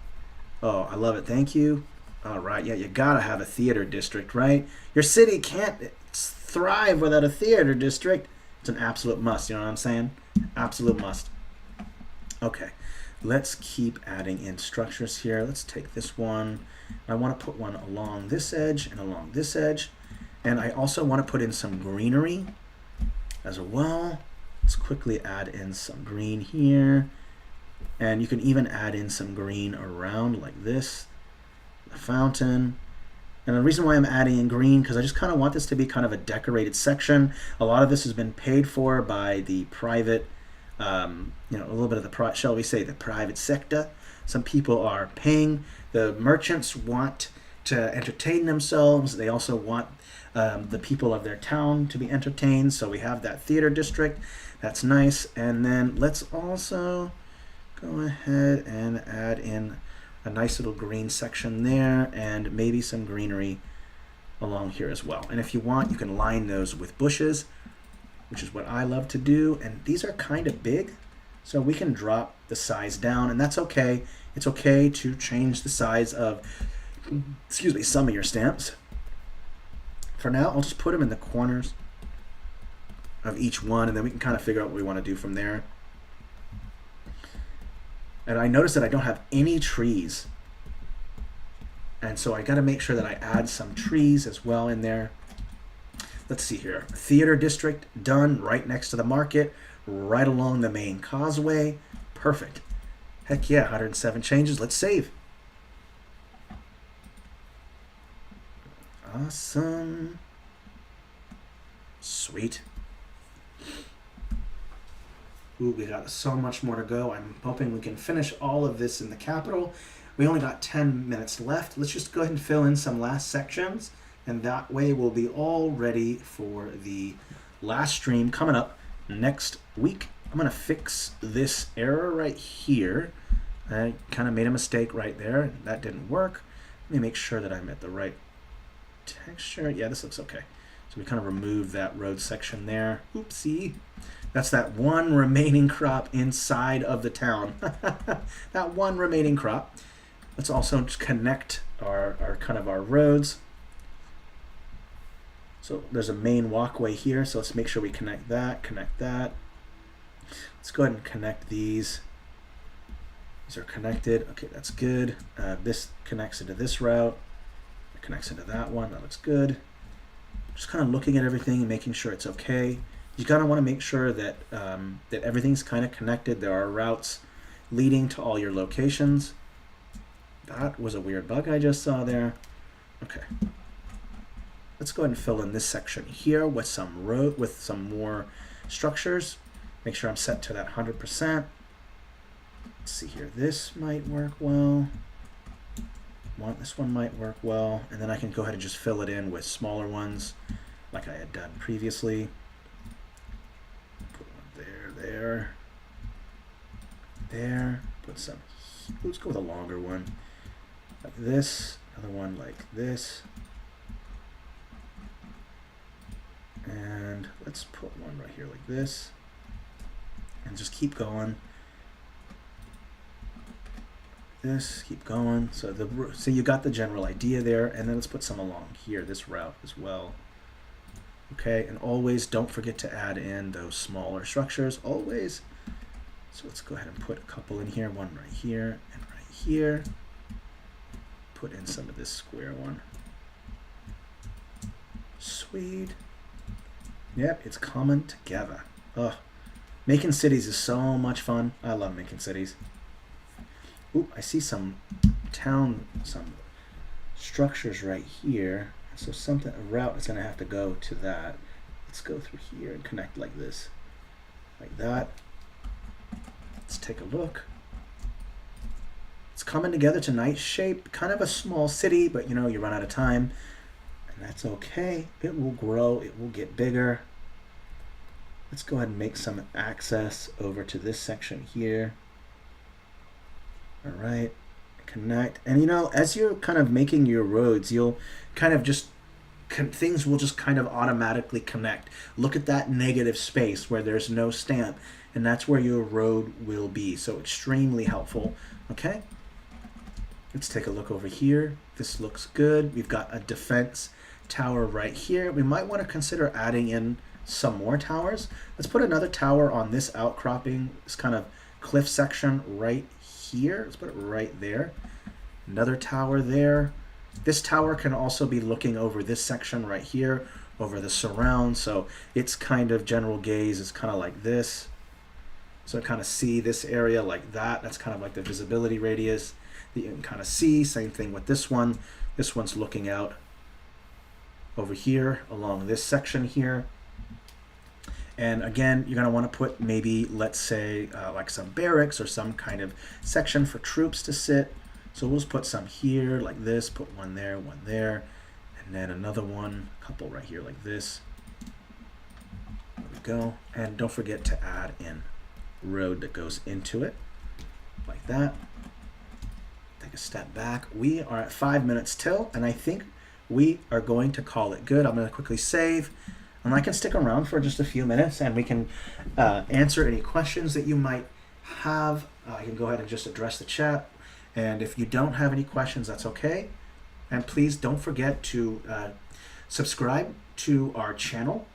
Oh, I love it, thank you. All right, yeah, you gotta have a theater district, right? Your city can't thrive without a theater district. It's an absolute must, you know what I'm saying? Absolute must. Okay, let's keep adding in structures here. Let's take this one. I want to put one along this edge and along this edge. And I also want to put in some greenery as well. Let's quickly add in some green here. And you can even add in some green around like this, the fountain. And the reason why I'm adding in green, because I just kind of want this to be kind of a decorated section. A lot of this has been paid for by the private, a little bit of the, shall we say, the private sector. Some people are paying. The merchants want to entertain themselves. They also want the people of their town to be entertained. So we have that theater district. That's nice. And then let's also go ahead and add in a nice little green section there, and maybe some greenery along here as well. And if you want, you can line those with bushes, which is what I love to do. And these are kind of big, so we can drop the size down, and that's okay. It's okay to change the size of, some of your stamps. For now, I'll just put them in the corners of each one, and then we can kind of figure out what we want to do from there. And I noticed that I don't have any trees. And so I got to make sure that I add some trees as well in there. Let's see here. Theater district done right next to the market, right along the main causeway. Perfect. Heck yeah, 107 changes. Let's save. Awesome. Sweet. Ooh, we got so much more to go. I'm hoping we can finish all of this in the capital. We only got 10 minutes left. Let's just go ahead and fill in some last sections, and that way we'll be all ready for the last stream coming up next week. I'm gonna fix this error right here. I kind of made a mistake right there. That didn't work. Let me make sure that I'm at the right texture. Yeah, this looks okay. So we kind of removed that road section there. Oopsie. That's that one remaining crop inside of the town. That one remaining crop. Let's also just connect our roads. So there's a main walkway here, so let's make sure we connect that, Let's go ahead and connect these. These are connected. Okay, that's good. This connects into this route. It connects into that one. That looks good. Just kind of looking at everything and making sure it's okay. You gotta want to make sure that that everything's kind of connected. There are routes leading to all your locations. That was a weird bug I just saw there. Okay. Let's go ahead and fill in this section here with some more structures. Make sure I'm set to that 100%. Let's see here. This might work well. This one might work well. And then I can go ahead and just fill it in with smaller ones like I had done previously. Put one there. Put some, let's go with a longer one. Like this. Another one like this. And let's put one right here like this. And just keep going. Keep going. So you got the general idea there, and then let's put some along here, this route as well. Okay, and always don't forget to add in those smaller structures, always. So let's go ahead and put a couple in here, one right here and right here. Put in some of this square one. Sweet. Yep, it's coming together. Ugh. Making cities is so much fun. I love making cities. Ooh, I see some structures right here. So a route is gonna have to go to that. Let's go through here and connect like this. Like that. Let's take a look. It's coming together to nice shape. Kind of a small city, but you know, you run out of time. And that's okay. It will grow. It will get bigger. Let's go ahead and make some access over to this section here. All right. Connect. And you know, as you're kind of making your roads, you'll kind of just things will just kind of automatically connect. Look at that negative space where there's no stamp, and that's where your road will be. So extremely helpful. Okay, let's take a look over here. This looks good. We've got a defense tower right here. We might want to consider adding in some more towers. Let's put another tower on this outcropping, this kind of cliff section right here. Let's put it right there. Another tower there. This tower can also be looking over this section right here, over the surround. So its kind of general gaze is kind of like this. So kind of see this area like that. That's kind of like the visibility radius that you can kind of see. Same thing with this one. This one's looking out over here along this section here. And again, you're going to want to put maybe, let's say, like some barracks or some kind of section for troops to sit. So we'll just put some here like this, put one there, and then another one, a couple right here like this. There we go. And don't forget to add in road that goes into it like that. Take a step back. We are at 5 minutes till, and I think we are going to call it good. I'm going to quickly save, and I can stick around for just a few minutes, and we can answer any questions that you might have. I can go ahead and just address the chat. And if you don't have any questions, that's okay. And please don't forget to subscribe to our channel,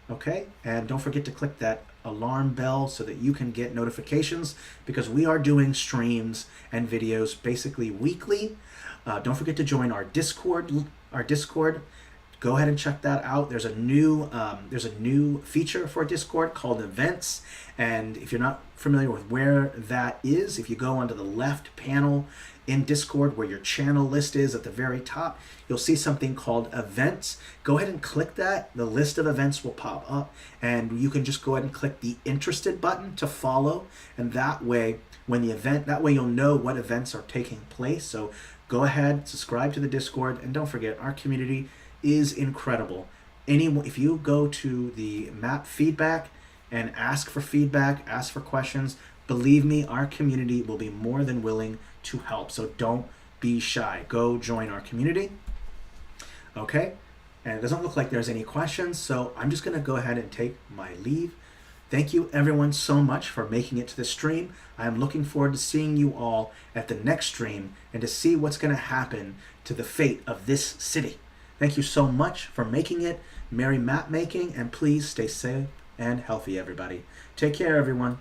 okay? And don't forget to click that alarm bell so that you can get notifications, because we are doing streams and videos basically weekly. Don't forget to join our Discord. Go ahead and check that out. There's a new feature for Discord called Events, and if you're not familiar with where that is, if you go onto the left panel in Discord where your channel list is at the very top, you'll see something called Events. Go ahead and click that. The list of events will pop up, and you can just go ahead and click the interested button to follow, and that way you'll know what events are taking place. So go ahead, subscribe to the Discord, and don't forget, our community is incredible. If you go to the map feedback and ask for feedback, ask for questions, believe me, our community will be more than willing to help. So don't be shy. Go join our community. Okay? And it doesn't look like there's any questions, so I'm just going to go ahead and take my leave. Thank you everyone so much for making it to the stream. I am looking forward to seeing you all at the next stream and to see what's going to happen to the fate of this city. Thank you so much for making it. Merry map making, and please stay safe and healthy, everybody. Take care, everyone.